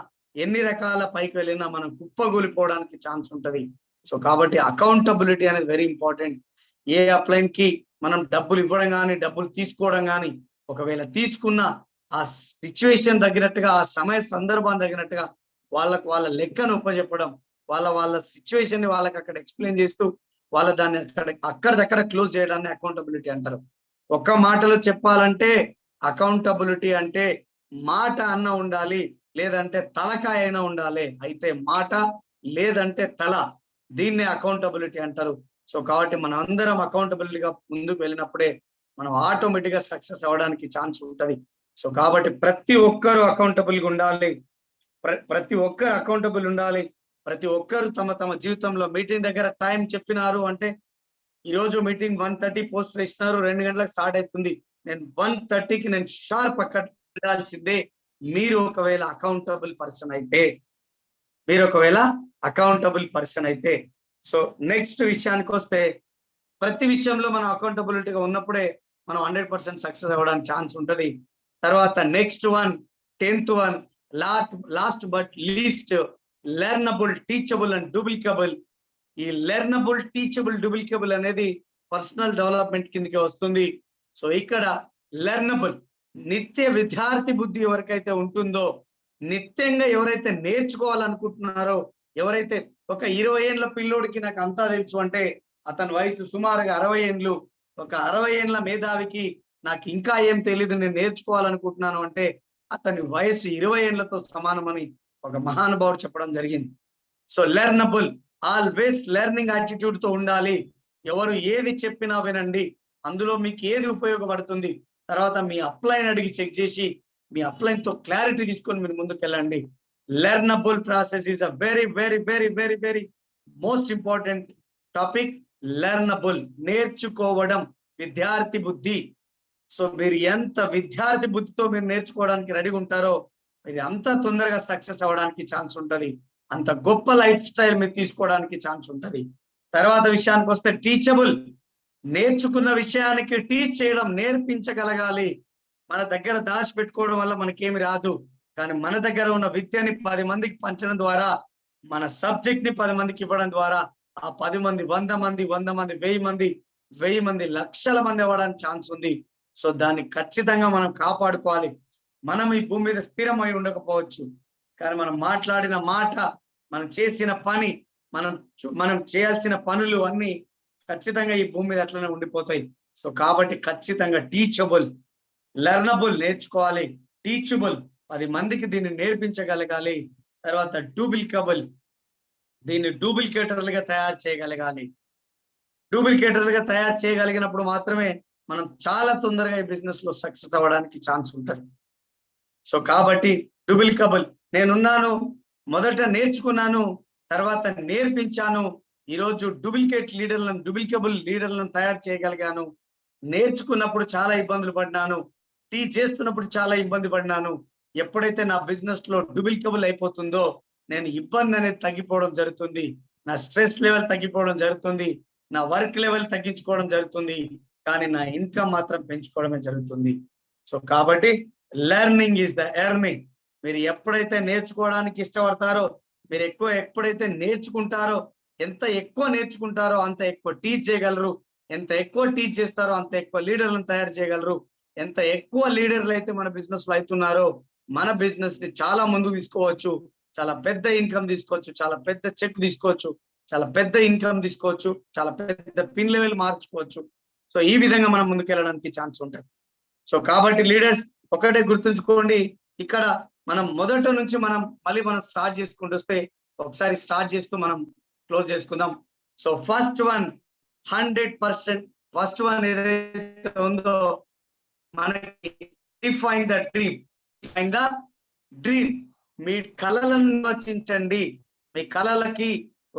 ఎన్ని రకాల పైకి వెళ్ళినా మనం కుప్పగూలిపోవడానికి ఛాన్స్ ఉంటది. సో కాబట్టి అకౌంటబిలిటీ అనేది వెరీ ఇంపార్టెంట్. ఏ అప్లైన్ కి మనం డబ్బులు ఇవ్వడం కానీ, డబ్బులు తీసుకోవడం కానీ, ఒకవేళ తీసుకున్న ఆ సిచ్యువేషన్ తగినట్టుగా, ఆ సమయ సందర్భాన్ని తగినట్టుగా వాళ్ళకు వాళ్ళ లెక్కను ఉపజెప్పడం, వాళ్ళ సిచ్యువేషన్ ని వాళ్ళకి అక్కడ ఎక్స్ప్లెయిన్ చేస్తూ వాళ్ళ దాన్ని అక్కడిదక్కడ క్లోజ్ చేయడాన్ని అకౌంటబిలిటీ అంటారు. ఒక్క మాటలో చెప్పాలంటే అకౌంటబిలిటీ అంటే మాట అన్న ఉండాలి, లేదంటే తలకాయ అయినా ఉండాలి. అయితే మాట లేదంటే తల, దీన్నే అకౌంటబిలిటీ అంటారు. సో కాబట్టి మనం అందరం అకౌంటబిలిటీగా ముందుకు వెళ్ళినప్పుడే మనం ఆటోమేటిక్ గా సక్సెస్ అవ్వడానికి ఛాన్స్ ఉంటది. సో కాబట్టి ప్రతి ఒక్కరు అకౌంటబుల్గా ఉండాలి, ప్రతి ఒక్కరు అకౌంటబుల్ ఉండాలి. ప్రతి ఒక్కరు తమ తమ జీవితంలో మీటింగ్ దగ్గర టైం చెప్పినారు అంటే, ఈ రోజు మీటింగ్ 1:30 పోస్ట్ వేసినారు, 2 గంటలకు స్టార్ట్ అవుతుంది, నేను 1:30కి నేను షార్ప్ అక్కడ ఉండాల్సిందే. మీరు ఒకవేళ అకౌంటబుల్ పర్సన్ అయితే, సో నెక్స్ట్ విషయానికి వస్తే, ప్రతి విషయంలో మనం అకౌంటబిలిటీగా ఉన్నప్పుడే మనం 100% సక్సెస్ అవ్వడానికి ఛాన్స్ ఉంటది. తర్వాత next one, 10th one, last but least, learnable, teachable and duplicable. ఈ లెర్నబుల్, టీచబుల్, డూప్లికేబుల్ అనేది పర్సనల్ డెవలప్మెంట్ కిందకి వస్తుంది. సో ఇక్కడ లెర్నబుల్, నిత్య విద్యార్థి బుద్ధి ఎవరికైతే ఉంటుందో, నిత్యంగా ఎవరైతే నేర్చుకోవాలనుకుంటున్నారో, ఎవరైతే ఒక 20 ఏళ్ల పిల్లోడికి నాకు అంతా తెలుసు అంటే అతని వయసు సుమారుగా 60 ఏండ్లు, ఒక 60 ఏండ్ల మేధావికి నాకు ఇంకా ఏం తెలీదు, నేను నేర్చుకోవాలనుకుంటున్నాను అంటే అతని వయసు 20 ఏండ్లతో సమానమని ఒక మహానుభావుడు చెప్పడం జరిగింది. So learnable, always learning attitude తో ఉండాలి. ఎవరు ఏది చెప్పినా వినండి, అందులో మీకు ఏది ఉపయోగపడుతుంది, తర్వాత మీ అప్లైన్ అడిగి చెక్ చేసి మీ అప్లైన్ తో క్లారిటీ తీసుకొని మీరు ముందుకు వెళ్ళండి. Learnable process is a very very very very very most important topic. Learnable, నేర్చుకోవడం, విద్యార్థి బుద్ధి. సో మీరు ఎంత విద్యార్థి బుద్ధితో మీరు నేర్చుకోవడానికి రెడీగా ఉంటారో, మీరు అంత తొందరగా సక్సెస్ అవ్వడానికి ఛాన్స్ ఉంటది, అంత గొప్ప లైఫ్ స్టైల్ మీరు తీసుకోవడానికి ఛాన్స్ ఉంటది. తర్వాత విషయానికి వస్తే టీచబుల్, నేర్చుకున్న విషయానికి టీచ్ చేయడం, నేర్పించగలగాలి. మన దగ్గర దాచి పెట్టుకోవడం వల్ల మనకేమి రాదు, కానీ మన దగ్గర ఉన్న విద్యని 10 మందికి పంచడం ద్వారా, మన సబ్జెక్ట్ ని 10 మందికి ఇవ్వడం ద్వారా, ఆ 10 మంది 100 మంది, 100 మంది 1000 మంది, 1000 మంది లక్షల మంది అవ్వడానికి ఛాన్స్ ఉంది. సో దాన్ని ఖచ్చితంగా మనం కాపాడుకోవాలి. మనం ఈ భూమి మీద స్థిరమై ఉండకపోవచ్చు, కానీ మనం మాట్లాడిన మాట, మనం చేసిన పని, మనం చేయాల్సిన పనులు అన్ని ఖచ్చితంగా ఈ భూమి మీద అట్లనే ఉండిపోతాయి. సో కాబట్టి ఖచ్చితంగా టీచబుల్, లెర్నబుల్ నేర్చుకోవాలి, టీచబుల్ 10 మందికి దీన్ని నేర్పించగలగాలి. తర్వాత డూప్లికేబుల్, దీన్ని డూప్లికేటర్లుగా తయారు చేయగలగాలి. డూప్లికేటర్లుగా తయారు చేయగలిగినప్పుడు మాత్రమే మనం చాలా తొందరగా ఈ బిజినెస్ లో సక్సెస్ అవ్వడానికి ఛాన్స్ ఉంటుంది. సో కాబట్టి డూప్లికేబుల్, నేనున్నాను, మొదట నేర్చుకున్నాను, తర్వాత నేర్పించాను, ఈరోజు డూప్లికేబుల్ లీడర్లను తయారు చేయగలిగాను. నేర్చుకున్నప్పుడు చాలా ఇబ్బందులు పడినాను, టీచ్ చేస్తున్నప్పుడు చాలా ఇబ్బంది పడినాను. ఎప్పుడైతే నా బిజినెస్ లో డూప్లికేబుల్ అయిపోతుందో, నేను ఇబ్బంది అనేది తగ్గిపోవడం జరుగుతుంది, నా స్ట్రెస్ లెవెల్ తగ్గిపోవడం జరుగుతుంది, నా వర్క్ లెవెల్ తగ్గించుకోవడం జరుగుతుంది, కానీ నా ఇన్కమ్ మాత్రం పెంచుకోవడమే జరుగుతుంది. సో కాబట్టి లెర్నింగ్ ఈజ్ ద ఎర్నింగ్. మీరు ఎప్పుడైతే నేర్చుకోవడానికి ఇష్టపడతారో, మీరు ఎప్పుడైతే నేర్చుకుంటారో, ఎంత ఎక్కువ నేర్చుకుంటారో అంత ఎక్కువ టీచ్ చేయగలరు, ఎంత ఎక్కువ టీచ్ చేస్తారో అంత ఎక్కువ లీడర్లను తయారు చేయగలరు. ఎంత ఎక్కువ లీడర్లు అయితే మన బిజినెస్ లో అవుతున్నారో, మన బిజినెస్ ని చాలా ముందుకు తీసుకోవచ్చు, చాలా పెద్ద ఇన్కమ్ తీసుకోవచ్చు, చాలా పెద్ద చెక్ తీసుకోవచ్చు, చాలా పెద్ద ఇన్కమ్ తీసుకోవచ్చు, చాలా పెద్ద పిన్ లెవెల్ మార్చుకోవచ్చు. సో ఈ విధంగా మనం ముందుకు వెళ్ళడానికి ఛాన్స్ ఉంటుంది. సో కాబట్టి లీడర్స్ ఒకటే గుర్తుంచుకోండి, ఇక్కడ మనం మొదట నుంచి మనం స్టార్ట్ చేసుకుంటూ వస్తే, ఒకసారి స్టార్ట్ చేస్తూ మనం క్లోజ్ చేసుకుందాం. So first one 100%, first one ఏదైతే ఉందో మనకి డిఫైన్ ద డ్రీమ్. మీ కళలను నిర్వచించండి, మీ కళలకి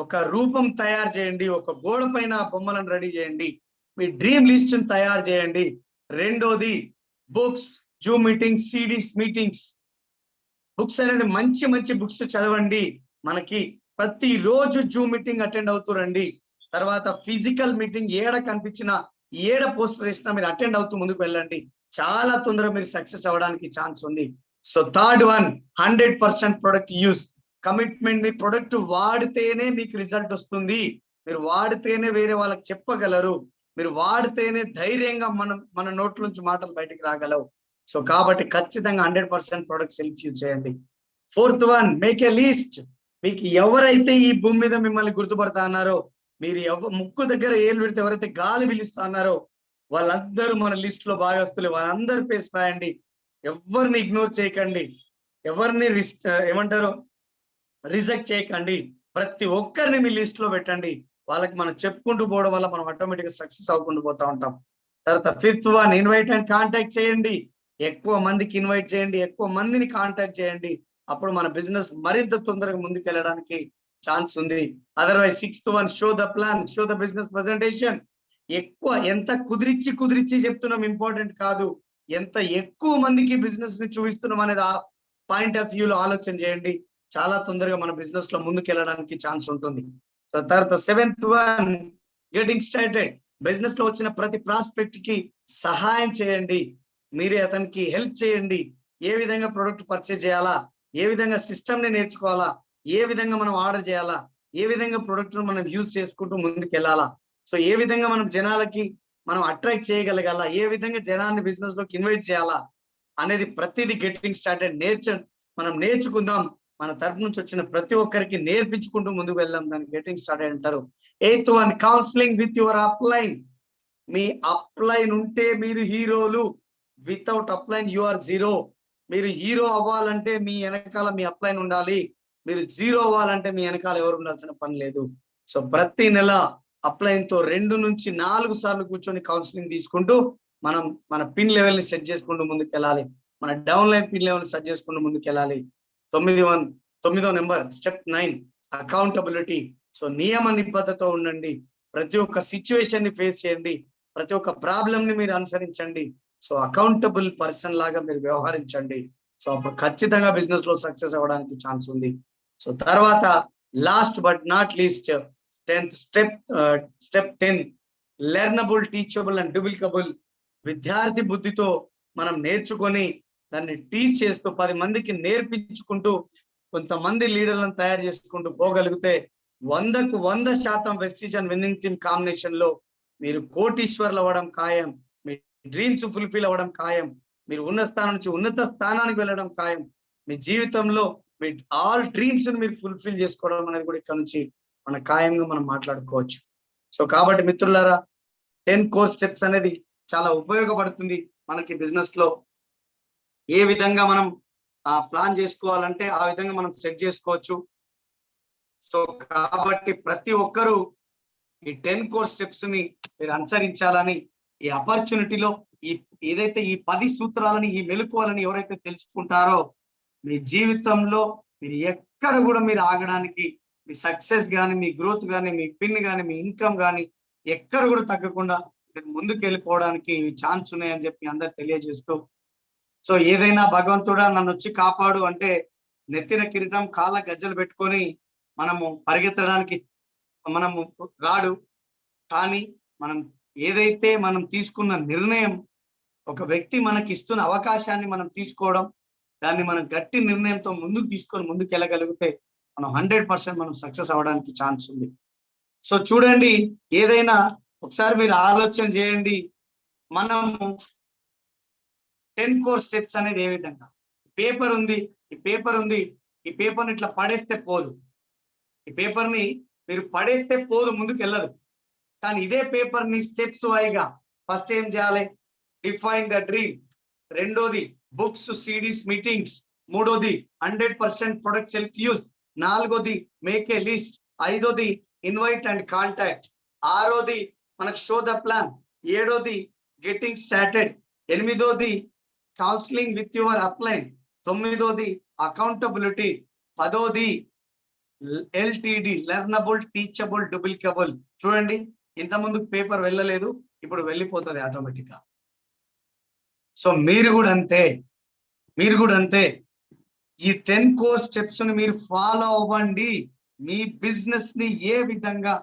ఒక రూపం తయారు చేయండి, ఒక గోడ పైన బొమ్మలను రెడీ చేయండి, మీ డ్రీమ్ లిస్ట్ తయారు చేయండి. రెండోది books, Zoom meetings, CDs meetings. Books అనేది మంచి మంచి బుక్స్ చదవండి. మనకి ప్రతి రోజు జూమ్ మీటింగ్ అటెండ్ అవుతురండి. తర్వాత ఫిజికల్ మీటింగ్ ఏడ కనిపించినా, ఏడ పోస్టర్ వేసినా మీరు అటెండ్ అవుతూ ముందుకు వెళ్ళండి. చాలా తొందరగా మీరు సక్సెస్ అవ్వడానికి ఛాన్స్ ఉంది. So third one 100% product use. Commitment. మీ ప్రొడక్ట్ వాడితేనే మీకు రిజల్ట్ వస్తుంది, మీరు వాడితేనే వేరే వాళ్ళకి చెప్పగలరు, మీరు వాడితేనే ధైర్యంగా మన నోట్ల నుంచి మాటలు బయటికి రాగలవు. సో కాబట్టి ఖచ్చితంగా 100% ప్రొడక్ట్ సెల్ఫ్ యూజ్ చేయండి. 4th one, make a list. మీకు ఎవరైతే ఈ భూమి మీద మిమ్మల్ని గుర్తుపడతా అన్నారో, మీరు ముక్కు దగ్గర ఏళ్ళు పెడితే ఎవరైతే గాలి పిలుస్తా అన్నారో వాళ్ళందరూ మన లిస్ట్ లో భాగస్తులే. వాళ్ళందరి పేస్ రాయండి. ఎవరిని ఇగ్నోర్ చేయకండి, ఎవరిని ఏమంటారు రిజెక్ట్ చేయకండి. ప్రతి ఒక్కరిని మీ లిస్ట్ లో పెట్టండి. వాళ్ళకి మనం చెప్పుకుంటూ పోవడం వల్ల మనం ఆటోమేటిక్ గా సక్సెస్ అవ్వకుండా పోతా ఉంటాం. తర్వాత 5th one, invite and contact చేయండి. ఎక్కువ మందికి ఇన్వైట్ చేయండి, ఎక్కువ మందిని కాంటాక్ట్ చేయండి. అప్పుడు మన బిజినెస్ మరింత తొందరగా ముందుకు వెళ్ళడానికి ఛాన్స్ ఉంది. Otherwise 6th one, show the plan, show the business presentation. ఎంత కుదిరిచ్చి చెప్తున్నాం ఇంపార్టెంట్ కాదు, ఎంత ఎక్కువ మందికి బిజినెస్ ని చూపిస్తున్నాం అనేది ఆ పాయింట్ ఆఫ్ వ్యూలో ఆలోచన చేయండి. చాలా తొందరగా మన బిజినెస్ లో ముందుకు వెళ్ళడానికి ఛాన్స్ ఉంటుంది. తర్వాత 7th one, getting started. Business లో వచ్చిన ప్రతి ప్రాస్పెక్ట్ కి సహాయం చేయండి. మీరే అతనికి హెల్ప్ చేయండి. ఏ విధంగా ప్రొడక్ట్ పర్చేజ్ చేయాలా, ఏ విధంగా సిస్టమ్ ని నేర్చుకోవాలా, ఏ విధంగా మనం ఆర్డర్ చేయాలా, ఏ విధంగా ప్రొడక్ట్ ను మనం యూజ్ చేసుకుంటూ ముందుకు వెళ్ళాలా, సో ఏ విధంగా మనం జనాలకి మనం అట్రాక్ట్ చేయగలగాల, ఏ విధంగా జనాన్ని బిజినెస్ లోకి ఇన్వైట్ చేయాలా అనేది ప్రతిదీ గెటింగ్ స్టార్టెడ్ మనం నేర్చుకుందాం. మన తరపు నుంచి వచ్చిన ప్రతి ఒక్కరికి నేర్పించుకుంటూ ముందుకు వెళ్దాం. దాన్ని గెటింగ్ స్టార్టెడ్ అంటారు. 8th one, counselling with your upline. మీ అప్లైన్ ఉంటే మీరు హీరోలు. Without upline you are zero. మీరు హీరో అవ్వాలంటే మీ వెనకాల మీ అప్లైన్ ఉండాలి. మీరు జీరో అవ్వాలంటే మీ వెనకాల ఎవరు ఉండాల్సిన పని లేదు. సో ప్రతి నెల అప్లైన్ తో 2 నుంచి 4 సార్లు కూర్చొని కౌన్సిలింగ్ తీసుకుంటూ మనం మన పిన్ లెవెల్ ని సెట్ చేసుకుంటూ ముందుకు వెళ్ళాలి. మన down line pin level set చేసుకుంటూ ముందుకు వెళ్ళాలి. 9వ నెంబర్, స్టెప్ 9, అకౌంటబిలిటీ. సో నియమ నిబద్ధతతో ఉండండి. ప్రతి ఒక్క సిచ్యువేషన్ ని ఫేస్ చేయండి. ప్రతి ఒక్క ప్రాబ్లం ని మీరు అనుసరించండి. సో అకౌంటబుల్ పర్సన్ లాగా మీరు వ్యవహరించండి. సో అప్పుడు ఖచ్చితంగా బిజినెస్ లో సక్సెస్ అవ్వడానికి ఛాన్స్ ఉంది. సో తర్వాత last but not least 10th step 10, learnable, teachable and duplicable. విద్యార్థి బుద్ధితో మనం నేర్చుకొని దాన్ని టీచ్ చేస్తూ 10 మందికి నేర్పించుకుంటూ కొంతమంది లీడర్లను తయారు చేసుకుంటూ పోగలిగితే 100కు 100% Vestige and winning team combination లో మీరు కోటీశ్వర్లు అవ్వడం ఖాయం. మీ డ్రీమ్స్ ఫుల్ఫిల్ అవ్వడం ఖాయం. మీరు ఉన్న స్థానం నుంచి ఉన్నత స్థానానికి వెళ్ళడం ఖాయం. మీ జీవితంలో మీ ఆల్ డ్రీమ్స్ మీరు ఫుల్ఫిల్ చేసుకోవడం అనేది కూడా ఇక్కడ నుంచి మన ఖాయంగా మనం మాట్లాడుకోవచ్చు. సో కాబట్టి మిత్రులారా, 10 కోర్ స్టెప్స్ అనేది చాలా ఉపయోగపడుతుంది మనకి బిజినెస్ లో. ఏ విధంగా మనం ప్లాన్ చేసుకోవాలంటే ఆ విధంగా మనం సెట్ చేసుకోవచ్చు. సో కాబట్టి ప్రతి ఒక్కరూ ఈ 10 కోర్ స్టెప్స్ ని మీరు అనుసరించాలని, ఈ ఆపర్చునిటీలో ఏదైతే ఈ 10 సూత్రాలని, ఈ మెలకువలని ఎవరైతే తెలుసుకుంటారో మీ జీవితంలో మీరు ఎక్కడ కూడా మీరు ఆగడానికి, మీ సక్సెస్ కానీ, మీ గ్రోత్ కానీ, మీ పిన్ కానీ, మీ ఇన్కమ్ కానీ ఎక్కడ కూడా తగ్గకుండా ముందుకు వెళ్ళిపోవడానికి ఛాన్స్ ఉన్నాయని చెప్పి అందరు తెలియజేస్తూ, సో ఏదైనా భగవంతుడా నన్ను వచ్చి కాపాడు అంటే నెత్తిన కిరీటం, కాళ్ళ గజ్జలు పెట్టుకొని మనము పరిగెత్తడానికి మనము రాడు. కానీ మనం ఏదైతే మనం తీసుకున్న నిర్ణయం, ఒక వ్యక్తి మనకి ఇస్తున్న అవకాశాన్ని మనం తీసుకోవడం, దాన్ని మనం గట్టి నిర్ణయంతో ముందుకు తీసుకొని ముందుకు వెళ్ళగలిగితే మనం 100% మనం సక్సెస్ అవ్వడానికి ఛాన్స్ ఉంది. సో చూడండి, ఏదైనా ఒకసారి మీరు ఆలోచన చేయండి. మనము 10 కోర్ స్టెప్స్ అనేది ఏ విధంగా, పేపర్ ఉంది, ఈ పేపర్ని ఇట్లా పడేస్తే పోదు. ఈ పేపర్ని మీరు పడేస్తే పోదు, ముందుకు వెళ్ళదు. కానీ ఇదే పేపర్ని స్టెప్స్ వైగా ఫస్ట్ ఏం చేయాలి? Define the dream. రెండోది బుక్స్, సిడీస్, మీటింగ్స్. మూడోది 100% ప్రొడక్ట్ సెల్ఫ్ యూజ్. నాలుగోది మేక్ ఏ లిస్ట్. ఐదోది ఇన్వైట్ అండ్ కాంటాక్ట్. ఆరోది మనకు షో ద ప్లాన్. ఏడోది గెటింగ్ స్టార్టెడ్. ఎనిమిదోది కౌన్సిలింగ్ విత్ యువర్ అప్లైన్. తొమ్మిదోది అకౌంటబిలిటీ. పదోది ఎల్టిడి, లెర్నబుల్, టీచబుల్, డూప్లికబుల్. చూడండి, ఇంత ముందుకు పేపర్ వెళ్ళలేదు, ఇప్పుడు వెళ్ళిపోతుంది ఆటోమేటిక్ గా. సో మీరు కూడా అంతే. ఈ 10 కోర్ స్టెప్స్ ని మీరు ఫాలో అవ్వండి. మీ బిజినెస్ ని ఏ విధంగా,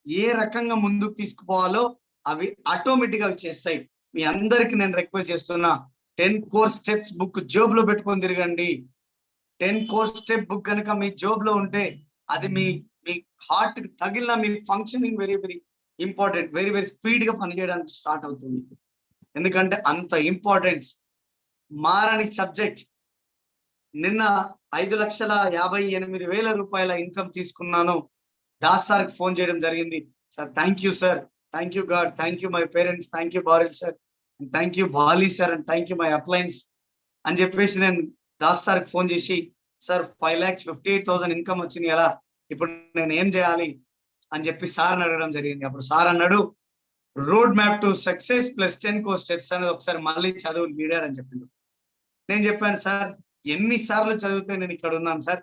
ఏ రకంగా ముందుకు తీసుకుపోవాలో అవి ఆటోమేటిక్ గా చేస్తాయి. మీ అందరికి నేను రిక్వెస్ట్ చేస్తున్నా, 10 కోర్ స్టెప్స్ బుక్ జోబ్ లో పెట్టుకొని తిరగండి. 10 కోర్ స్టెప్ బుక్ కనుక మీ జోబ్ లో ఉంటే అది మీ హార్ట్ కి తగిలిన మీ functioning very very important, very very speed గా పనిచేయడానికి స్టార్ట్ అవుతుంది. ఎందుకంటే అంత ఇంపార్టెన్స్ మారని సబ్జెక్ట్. నిన్న 5,58,000 రూపాయల ఇన్కమ్ తీసుకున్నాను. దాస్ సార్ ఫోన్ చేయడం జరిగింది. Sir thank you sir, thank you god, thank you my parents, thank you బారిల్ సార్, థ్యాంక్ యూ బాలీ sir, and thank you my uplines అని చెప్పేసి నేను దాస్ సార్ ఫోన్ చేసి, సార్ 5,58,000 ఇన్కమ్ వచ్చింది కదా, ఇప్పుడు నేను ఏం చేయాలి అని చెప్పి సార్ని అడగడం జరిగింది. అప్పుడు సార్ అన్నాడు, road map to success plus 10 core steps అనేది ఒకసారి మళ్ళీ చదువు లీడర్ అని చెప్పిండు. నేను చెప్పాను, సార్ ఎన్నిసార్లు చదివితే నేను ఇక్కడ ఉన్నాను సార్.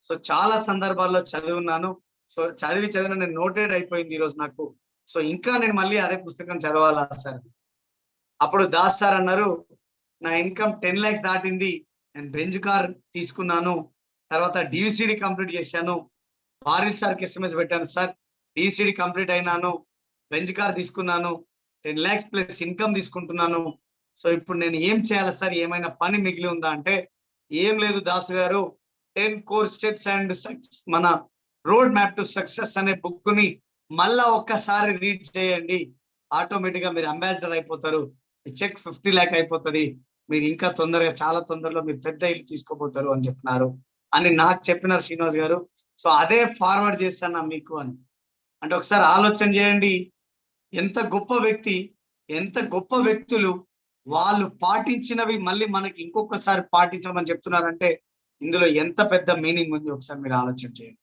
సో చాలా సందర్భాల్లో చదివిన్నాను. సో చదివి నేను నోటెడ్ అయిపోయింది ఈరోజు నాకు. సో ఇంకా నేను మళ్ళీ అదే పుస్తకం చదవాలా సార్. అప్పుడు దాస్ సార్ అన్నారు, నా ఇన్కమ్ 10 lakhs దాటింది, నేను బెంజ్ కార్ తీసుకున్నాను, తర్వాత డివిసిడి కంప్లీట్ చేశాను. బారిల్ సార్కి SMS పెట్టాను, సార్ డివిసిడి కంప్లీట్ అయినాను, బెంజ్ కార్ తీసుకున్నాను, 10 lakhs ప్లస్ ఇన్కమ్ తీసుకుంటున్నాను. సో ఇప్పుడు నేను ఏం చేయాలి సార్, ఏమైనా పని మిగిలి ఉందా అంటే, ఏం లేదు దాసు గారు, 10 కోర్ స్టెప్స్ అండ్ మన రోడ్ మ్యాప్ టు సక్సెస్ అనే బుక్ ని మళ్ళా ఒక్కసారి రీడ్ చేయండి, ఆటోమేటిక్ గా మీరు అంబాసిడర్ అయిపోతారు, చెక్ 50 lakh అయిపోతుంది, మీరు ఇంకా తొందరగా చాలా తొందరలో మీరు పెద్ద ఇల్లు తీసుకోపోతారు అని చెప్పినారు అని నాకు చెప్పినారు శ్రీనివాస్ గారు. సో అదే ఫార్వర్డ్ చేస్తాను మీకు అని. అంటే ఒకసారి ఆలోచన చేయండి, ఎంత గొప్ప వ్యక్తి, ఎంత గొప్ప వ్యక్తులు వాళ్ళు పాటించినవి మళ్ళీ మనకి ఇంకొకసారి పాటించమని చెప్తున్నారంటే ఇందులో ఎంత పెద్ద మీనింగ్ ఉంది ఒకసారి మీరు ఆలోచన చేయండి.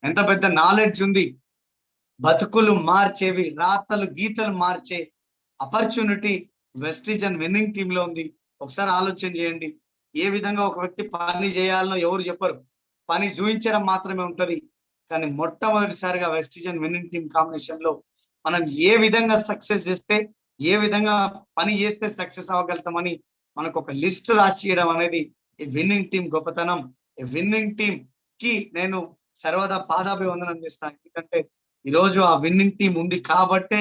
ఎంత పెద్ద నాలెడ్జ్ ఉంది. బతుకులు మార్చేవి, రాతలు గీతలు మార్చే opportunity Vestige and winning team లో ఉంది. ఒకసారి ఆలోచన చేయండి, ఏ విధంగా ఒక వ్యక్తి పని చేయాలనో ఎవరు చెప్పరు, పని చూపించడం మాత్రమే ఉంటది. కానీ మొట్టమొదటిసారిగా Vestige and winning team combination లో మనం ఏ విధంగా సక్సెస్ చేస్తే, ఏ విధంగా పని చేస్తే సక్సెస్ అవ్వగలుగుతామని మనకు ఒక లిస్ట్ రాసి చేయడం అనేది ఈ విన్నింగ్ టీం గొప్పతనం. ఈ విన్నింగ్ టీం కి నేను సర్వదా పాదాభివందనం చేస్తాను. ఎందుకంటే ఈరోజు ఆ విన్నింగ్ టీం ఉంది కాబట్టే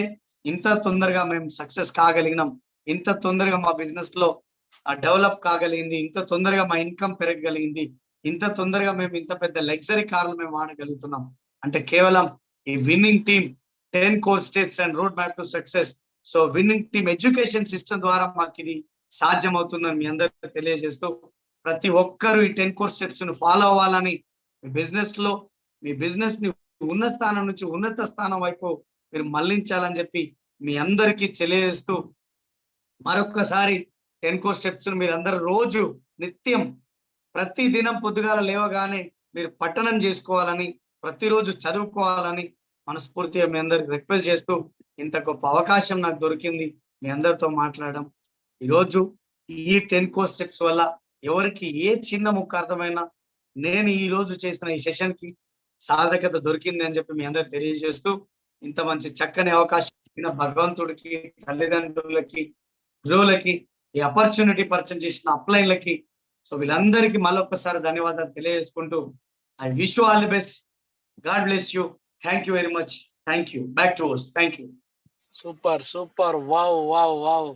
ఇంత తొందరగా మేము సక్సెస్ కాగలిగినాం, ఇంత తొందరగా మా బిజినెస్ లో డెవలప్ కాగలిగింది, ఇంత తొందరగా మా ఇన్కమ్ పెరగగలిగింది, ఇంత తొందరగా మేము ఇంత పెద్ద లగ్జరీ కార్లు మేము వాడగలుగుతున్నాం. అంటే కేవలం ఈ winning team 10 core steps and road map to success. So winning team education system ద్వారా మాకు ఇది సాధ్యం అవుతుందని మీ అందరికీ తెలియజేస్తూ, ప్రతి ఒక్కరూ ఈ 10 కోర్ స్టెప్స్ ను ఫాలో అవ్వాలని, మీ బిజినెస్ లో మీ బిజినెస్ ని ఉన్న స్థానం నుంచి ఉన్నత స్థానం వైపు మీరు మళ్లించాలని చెప్పి మీ అందరికీ తెలియజేస్తూ, మరొక్కసారి 10 కోర్ స్టెప్స్ ను మీరు అందరూ రోజు నిత్యం ప్రతి దినం పొద్దుగాల లేవగానే మీరు పఠనం చేసుకోవాలని, ప్రతిరోజు చదువుకోవాలని మనస్ఫూర్తిగా మీ అందరికి రిక్వెస్ట్ చేస్తూ, ఇంత గొప్ప అవకాశం నాకు దొరికింది మీ అందరితో మాట్లాడడం. ఈరోజు ఈ 10 కోర్ స్టెప్స్ వల్ల ఎవరికి ఏ చిన్న ముక్క అర్థమైనా నేను ఈ రోజు చేసిన ఈ సెషన్ కి సార్థకత దొరికింది అని చెప్పి మీ అందరికి తెలియజేస్తూ, ఇంత మంచి చక్కని అవకాశం ఇచ్చిన భగవంతుడికి, తల్లిదండ్రులకి, గురువులకి, ఈ ఆపర్చునిటీ పరిచయం చేసిన అప్లైన్లకి, సో వీళ్ళందరికీ మళ్ళొక్కసారి ధన్యవాదాలు తెలియజేసుకుంటూ, I wish you all the best. God bless you. Thank you very much. Thank you. Back to host. Thank you. Super. Wow.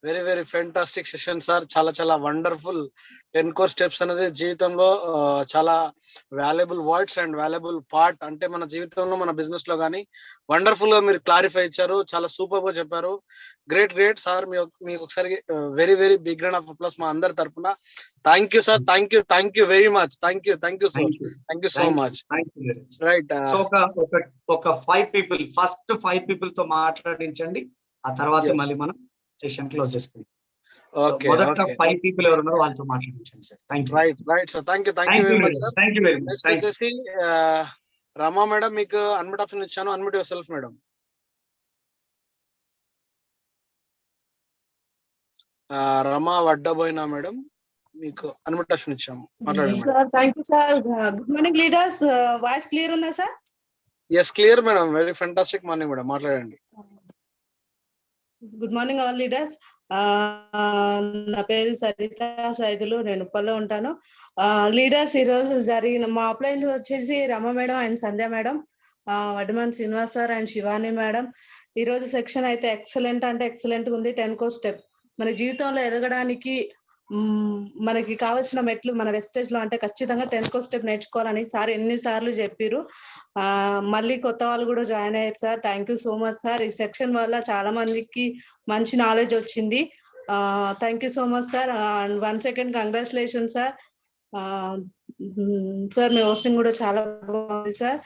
Very very fantastic session sir. చాలా వండర్ఫుల్. 10 కోర్ స్టెప్స్ అనేది జీవితంలో చాలా valuable words and valuable part. అంటే మన జీవితంలో, మన business లో కానీ వండర్ఫుల్ గా మీరు క్లారిఫై ఇచ్చారు. చాలా సూపర్ గా చెప్పారు. Great sir. మీకు ఒకసారి very very big round of applause మా అందరి తరపున. Thank you sir. Thank you very much. Thank you so much. Right. ఒక 5 people, ఫస్ట్ 5 people తో మాట్లాడించండి, ఆ తర్వాత మళ్ళీ మనం సెషన్ క్లోజ్ చేసుకుందాం. మొదట 5 people ఎవరు ఉన్నారో వాళ్ళతో మాట్లాడించండి sir. Thank you. Right sir. Thank you very much sir. Thank you very much. Next వచ్చేసి రమా మేడం, మీకు అన్మ్యూట్ ఆప్షన్ ఇచ్చాను. Unmute yourself madam. Rama Vaddaboina madam, మీకు అన్మ్యూట్ ఆప్షన్ ఇచ్చాము, మాట్లాడండి. Thank you sir. Good morning leaders. Voice clear ఉందా sir? Yes, clear madam. Very fantastic morning madam, మాట్లాడండి. Good morning all leaders. నా పేరు సరిత సైదులు, నేను ఉప్పల్లో ఉంటాను. లీడర్స్, ఈ రోజు జరిగిన మా అప్లైన్స్ వచ్చేసి Rama madam and Sandhya madam, Vaddaman Srinivas sir and Shivani madam. ఈ రోజు సెక్షన్ అయితే ఎక్సలెంట్ అంటే ఎక్సలెంట్ ఉంది. 10 కోర్ స్టెప్ మన జీవితంలో ఎదగడానికి మనకి కావాల్సిన మెట్లు మన వెస్టేజ్ లో అంటే ఖచ్చితంగా 10 కోర్ స్టెప్ నేర్చుకోవాలని సార్ ఎన్నిసార్లు చెప్పారు. మళ్ళీ కొత్త వాళ్ళు కూడా జాయిన్ అయ్యారు sir. Thank you so much sir. ఈ సెక్షన్ వల్ల చాలా మందికి మంచి నాలెడ్జ్ వచ్చింది. Thank you so much sir. And one second congratulation sir. Sir me hosting కూడా చాలా బాగుంది sir.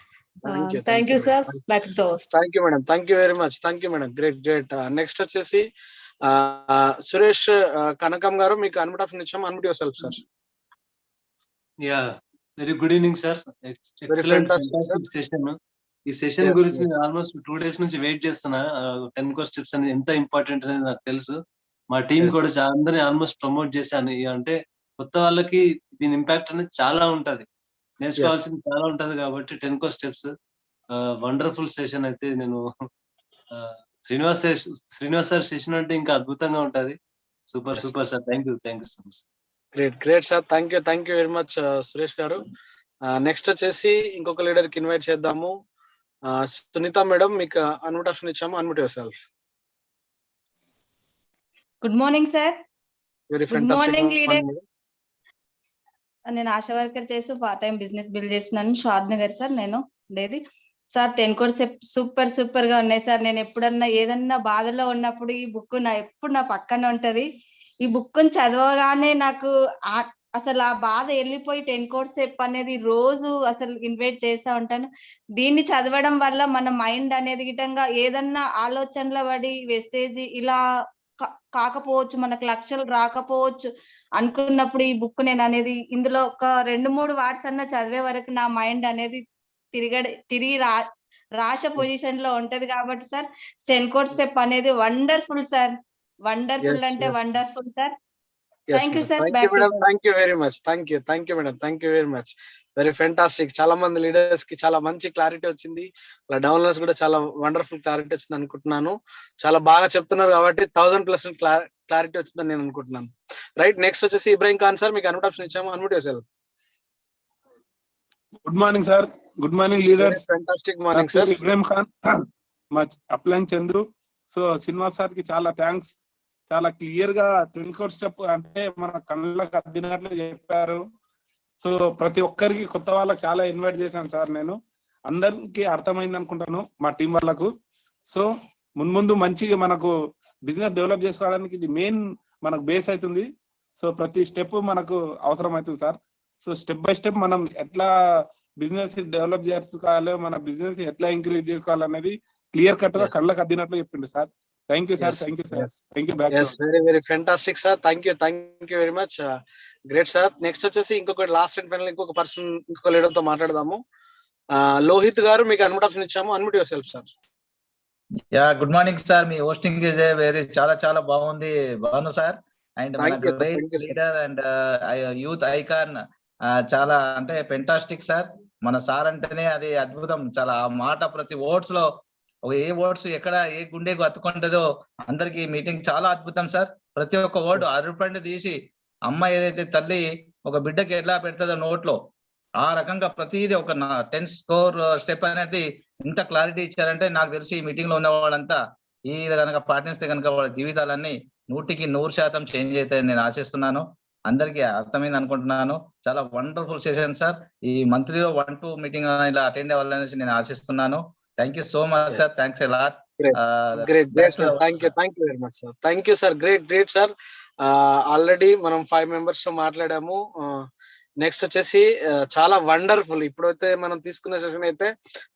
Thank you sir. Back to the host. Thank you madam, thank you very much, thank you madam. Great great. Next వచ్చేసి సురేష్ కనకం గారు, మీకు unmute option ఇచ్చాము. Unmute your self sir. Yeah, very good evening sir. Excellent session. ఈ session గురించి almost 2 days నుంచి wait చేస్తున్నా. 10 course tips అనేది ఎంత ఇంపార్టెంట్ అనేది నాకు తెలుసు. మా టీం కూడా అందరినీ ఆల్మోస్ట్ ప్రమోట్ చేశాను. అంటే కొత్త వాళ్ళకి దీని ఇంపాక్ట్ అనేది చాలా ఉంటది, నేర్చుకోవాల్సింది చాలా ఉంటది. కాబట్టి 10 course tips వండర్ఫుల్ సెషన్. అయితే నేను శ్రీనివాస్ సార్ సెషన్ అంటే ఇంకా అద్భుతంగా ఉంటది. Super super sir. Thank you so much. Great great sir. Thank you very much Suresh గారు. నెక్స్ట్ వచ్చేసి ఇంకొక లీడర్ కి ఇన్వైట్ చేద్దాము. సునీత మేడం, మీకు అన్మ్యూట్ ఆప్షన్ ఇచ్చాము. Unmute yourself. Good morning sir. Very good morning fantastic. Leader. నేను ASHA worker చేస్తూ part time business build చేస్తున్నాను. షాద్ నగర్ సార్ నేను ఉండేది. సార్ 10 course సూపర్ గా ఉన్నాయి సార్. నేను ఎప్పుడన్నా ఏదన్నా బాధలో ఉన్నప్పుడు ఈ బుక్ ఎప్పుడు నా పక్కన ఉంటది. ఈ బుక్ చదవగానే నాకు అసలు ఆ బాధ వెళ్ళిపోయి 10 course అనేది రోజు అసలు ఇన్వైట్ చేస్తా ఉంటాను. దీన్ని చదవడం వల్ల మన మైండ్ అనేది గిటంగా ఏదన్నా ఆలోచనల పడి వెస్టేజ్ ఇలా కాకపోవచ్చు, మనకు లక్ష్యాలు రాకపోవచ్చు అనుకున్నప్పుడు ఈ బుక్ నేను అనేది ఇందులో ఒక 2-3 వార్డ్స్ అన్న చదివే వరకు నా మైండ్ అనేది తిరిగి రాస పొజిషన్ లో ఉంటది. కాబట్టి సార్ 10 course అనేది వండర్ఫుల్ సార్. వండర్ఫుల్ అంటే wonderful sir. Thank you sir. Thank you very much. Thank you madam. Thank you very much. Very fantastic. చాలా మంది లీడర్స్ కి చాలా మంచి క్లారిటీ వచ్చింది. డౌన్లోడ్స్ కూడా చాలా వండర్ఫుల్ క్లారిటీ వచ్చింది అనుకుంటున్నాను. చాలా బాగా చెప్తున్నారు కాబట్టి 1000% క్లారిటీ వచ్చిందని నేను అనుకుంటున్నాను. రైట్. నెక్స్ట్ వచ్చేసి ఇబ్రాహిం ఖాన్ సార్, మీకు అన్మ్యూట్ ఆప్షన్ ఇచ్చాము. Unmute yourself. Good morning sir. Good morning leaders. Fantastic morning sir. Ibrahim Khan, మా upline Chandru. So Srinivas sir కి చాలా థ్యాంక్స్. చాలా క్లియర్ గా 10 course స్టెప్ అంటే మన కళ్ళకు అద్దినట్లు చెప్పారు. సో ప్రతి ఒక్కరికి కొత్త వాళ్ళకి చాలా ఇన్వైట్ చేశాను సార్. నేను అందరికి అర్థమైంది అనుకుంటాను మా టీం వాళ్ళకు. సో ముందు మంచిగా మనకు బిజినెస్ డెవలప్ చేసుకోవడానికి ఇది మెయిన్ మనకు బేస్ అవుతుంది. సో ప్రతి స్టెప్ మనకు అవసరం అవుతుంది sir. So step by step మనం ఎట్లా బిజినెస్ డెవలప్ చేసుకోవాలి, మన బిజినెస్ ఎట్లా ఇంక్రీజ్ చేసుకోవాలనేది క్లియర్ కట్ గా కళ్ళకు అద్దినట్లు చెప్పిండు sir. Thank you sir. Thank you sir. Thank you. Very fantastic sir. Thank you very much. Great sir. Next వచ్చేసి లాస్ట్ అండ్ ఫైనల్ ఇంకొక పర్సన్, ఇంకొక లీడర్ తో మాట్లాడదాము. లోహిత్ గారు, మీకు అన్మ్యూట్ ఆప్షన్ ఇచ్చాము. Unmute your self sir. Yeah, good morning sir. Me hosting is చాలా బాగుంది భాను సార్. అండ్ మన great leader and youth icon చాలా అంటే ఫెంటాస్టిక్ సార్. మన సార్ అంటేనే అది అద్భుతం. చాలా ఆ మాట ప్రతి వర్డ్స్ లో ఏ వర్డ్స్ ఎక్కడ ఏ గుండెకు అతుకుంటుందో అందరికి మీటింగ్ చాలా అద్భుతం సార్. ప్రతి ఒక్క వర్డ్ అరుపండి తీసి అమ్మ ఏదైతే తల్లి ఒక బిడ్డకి ఎట్లా పెడుతుందో నోట్లో ఆ రకంగా ప్రతిదీ ఒక 10 score స్టెప్ అనేది ఇంత క్లారిటీ ఇచ్చారంటే నాకు తెలిసి ఈ మీటింగ్ లో ఉన్న వాళ్ళంతా ఈ కనుక పాటిస్తే కనుక వాళ్ళ జీవితాలన్నీ 100% చేంజ్ అవుతాయని నేను ఆశిస్తున్నాను. అందరికీ అర్థమైంది అనుకుంటున్నాను. చాలా వండర్ఫుల్ సెషన్ సార్. ఈ మంత్లీలో 1-2 మీటింగ్ ఇలా అటెండ్ అవ్వాలనేసి నేను ఆశిస్తున్నాను. Thank you so much sir. Thanks a lot. Great sir. Thank you very much sir. Thank you sir. Great sir. Already మనం 5 members తో మాట్లాడాము. నెక్స్ట్ వచ్చేసి చాలా వండర్ఫుల్. ఇప్పుడైతే మనం తీసుకున్న సెషన్ అయితే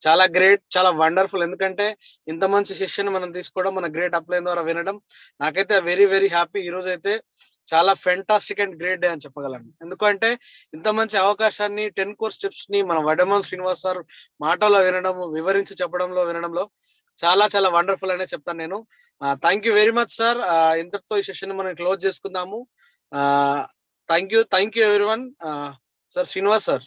చాలా గ్రేట్, చాలా వండర్ఫుల్. ఎందుకంటే ఇంత మంచి సెషన్ మనం తీసుకోవడం, మన గ్రేట్ అప్లైన్ ద్వారా వినడం నాకైతే వెరీ హ్యాపీ. ఈ రోజు అయితే చాలా ఫెంటాస్టిక్ అండ్ గ్రేట్ డే అని చెప్పగలను. ఎందుకంటే ఇంత మంచి అవకాశాన్ని 10 course స్టెప్స్ ని మన వడ్డమాన్ శ్రీనివాస్ సార్ మాటలో వినడం, వివరించి చెప్పడంలో వినడంలో చాలా వండర్ఫుల్ అనే చెప్తాను నేను. Thank you very much sir. ఇంతటితో ఈ సెషన్ మనం క్లోజ్ చేసుకుందాము. Thank you everyone. Sir Srinivas sir.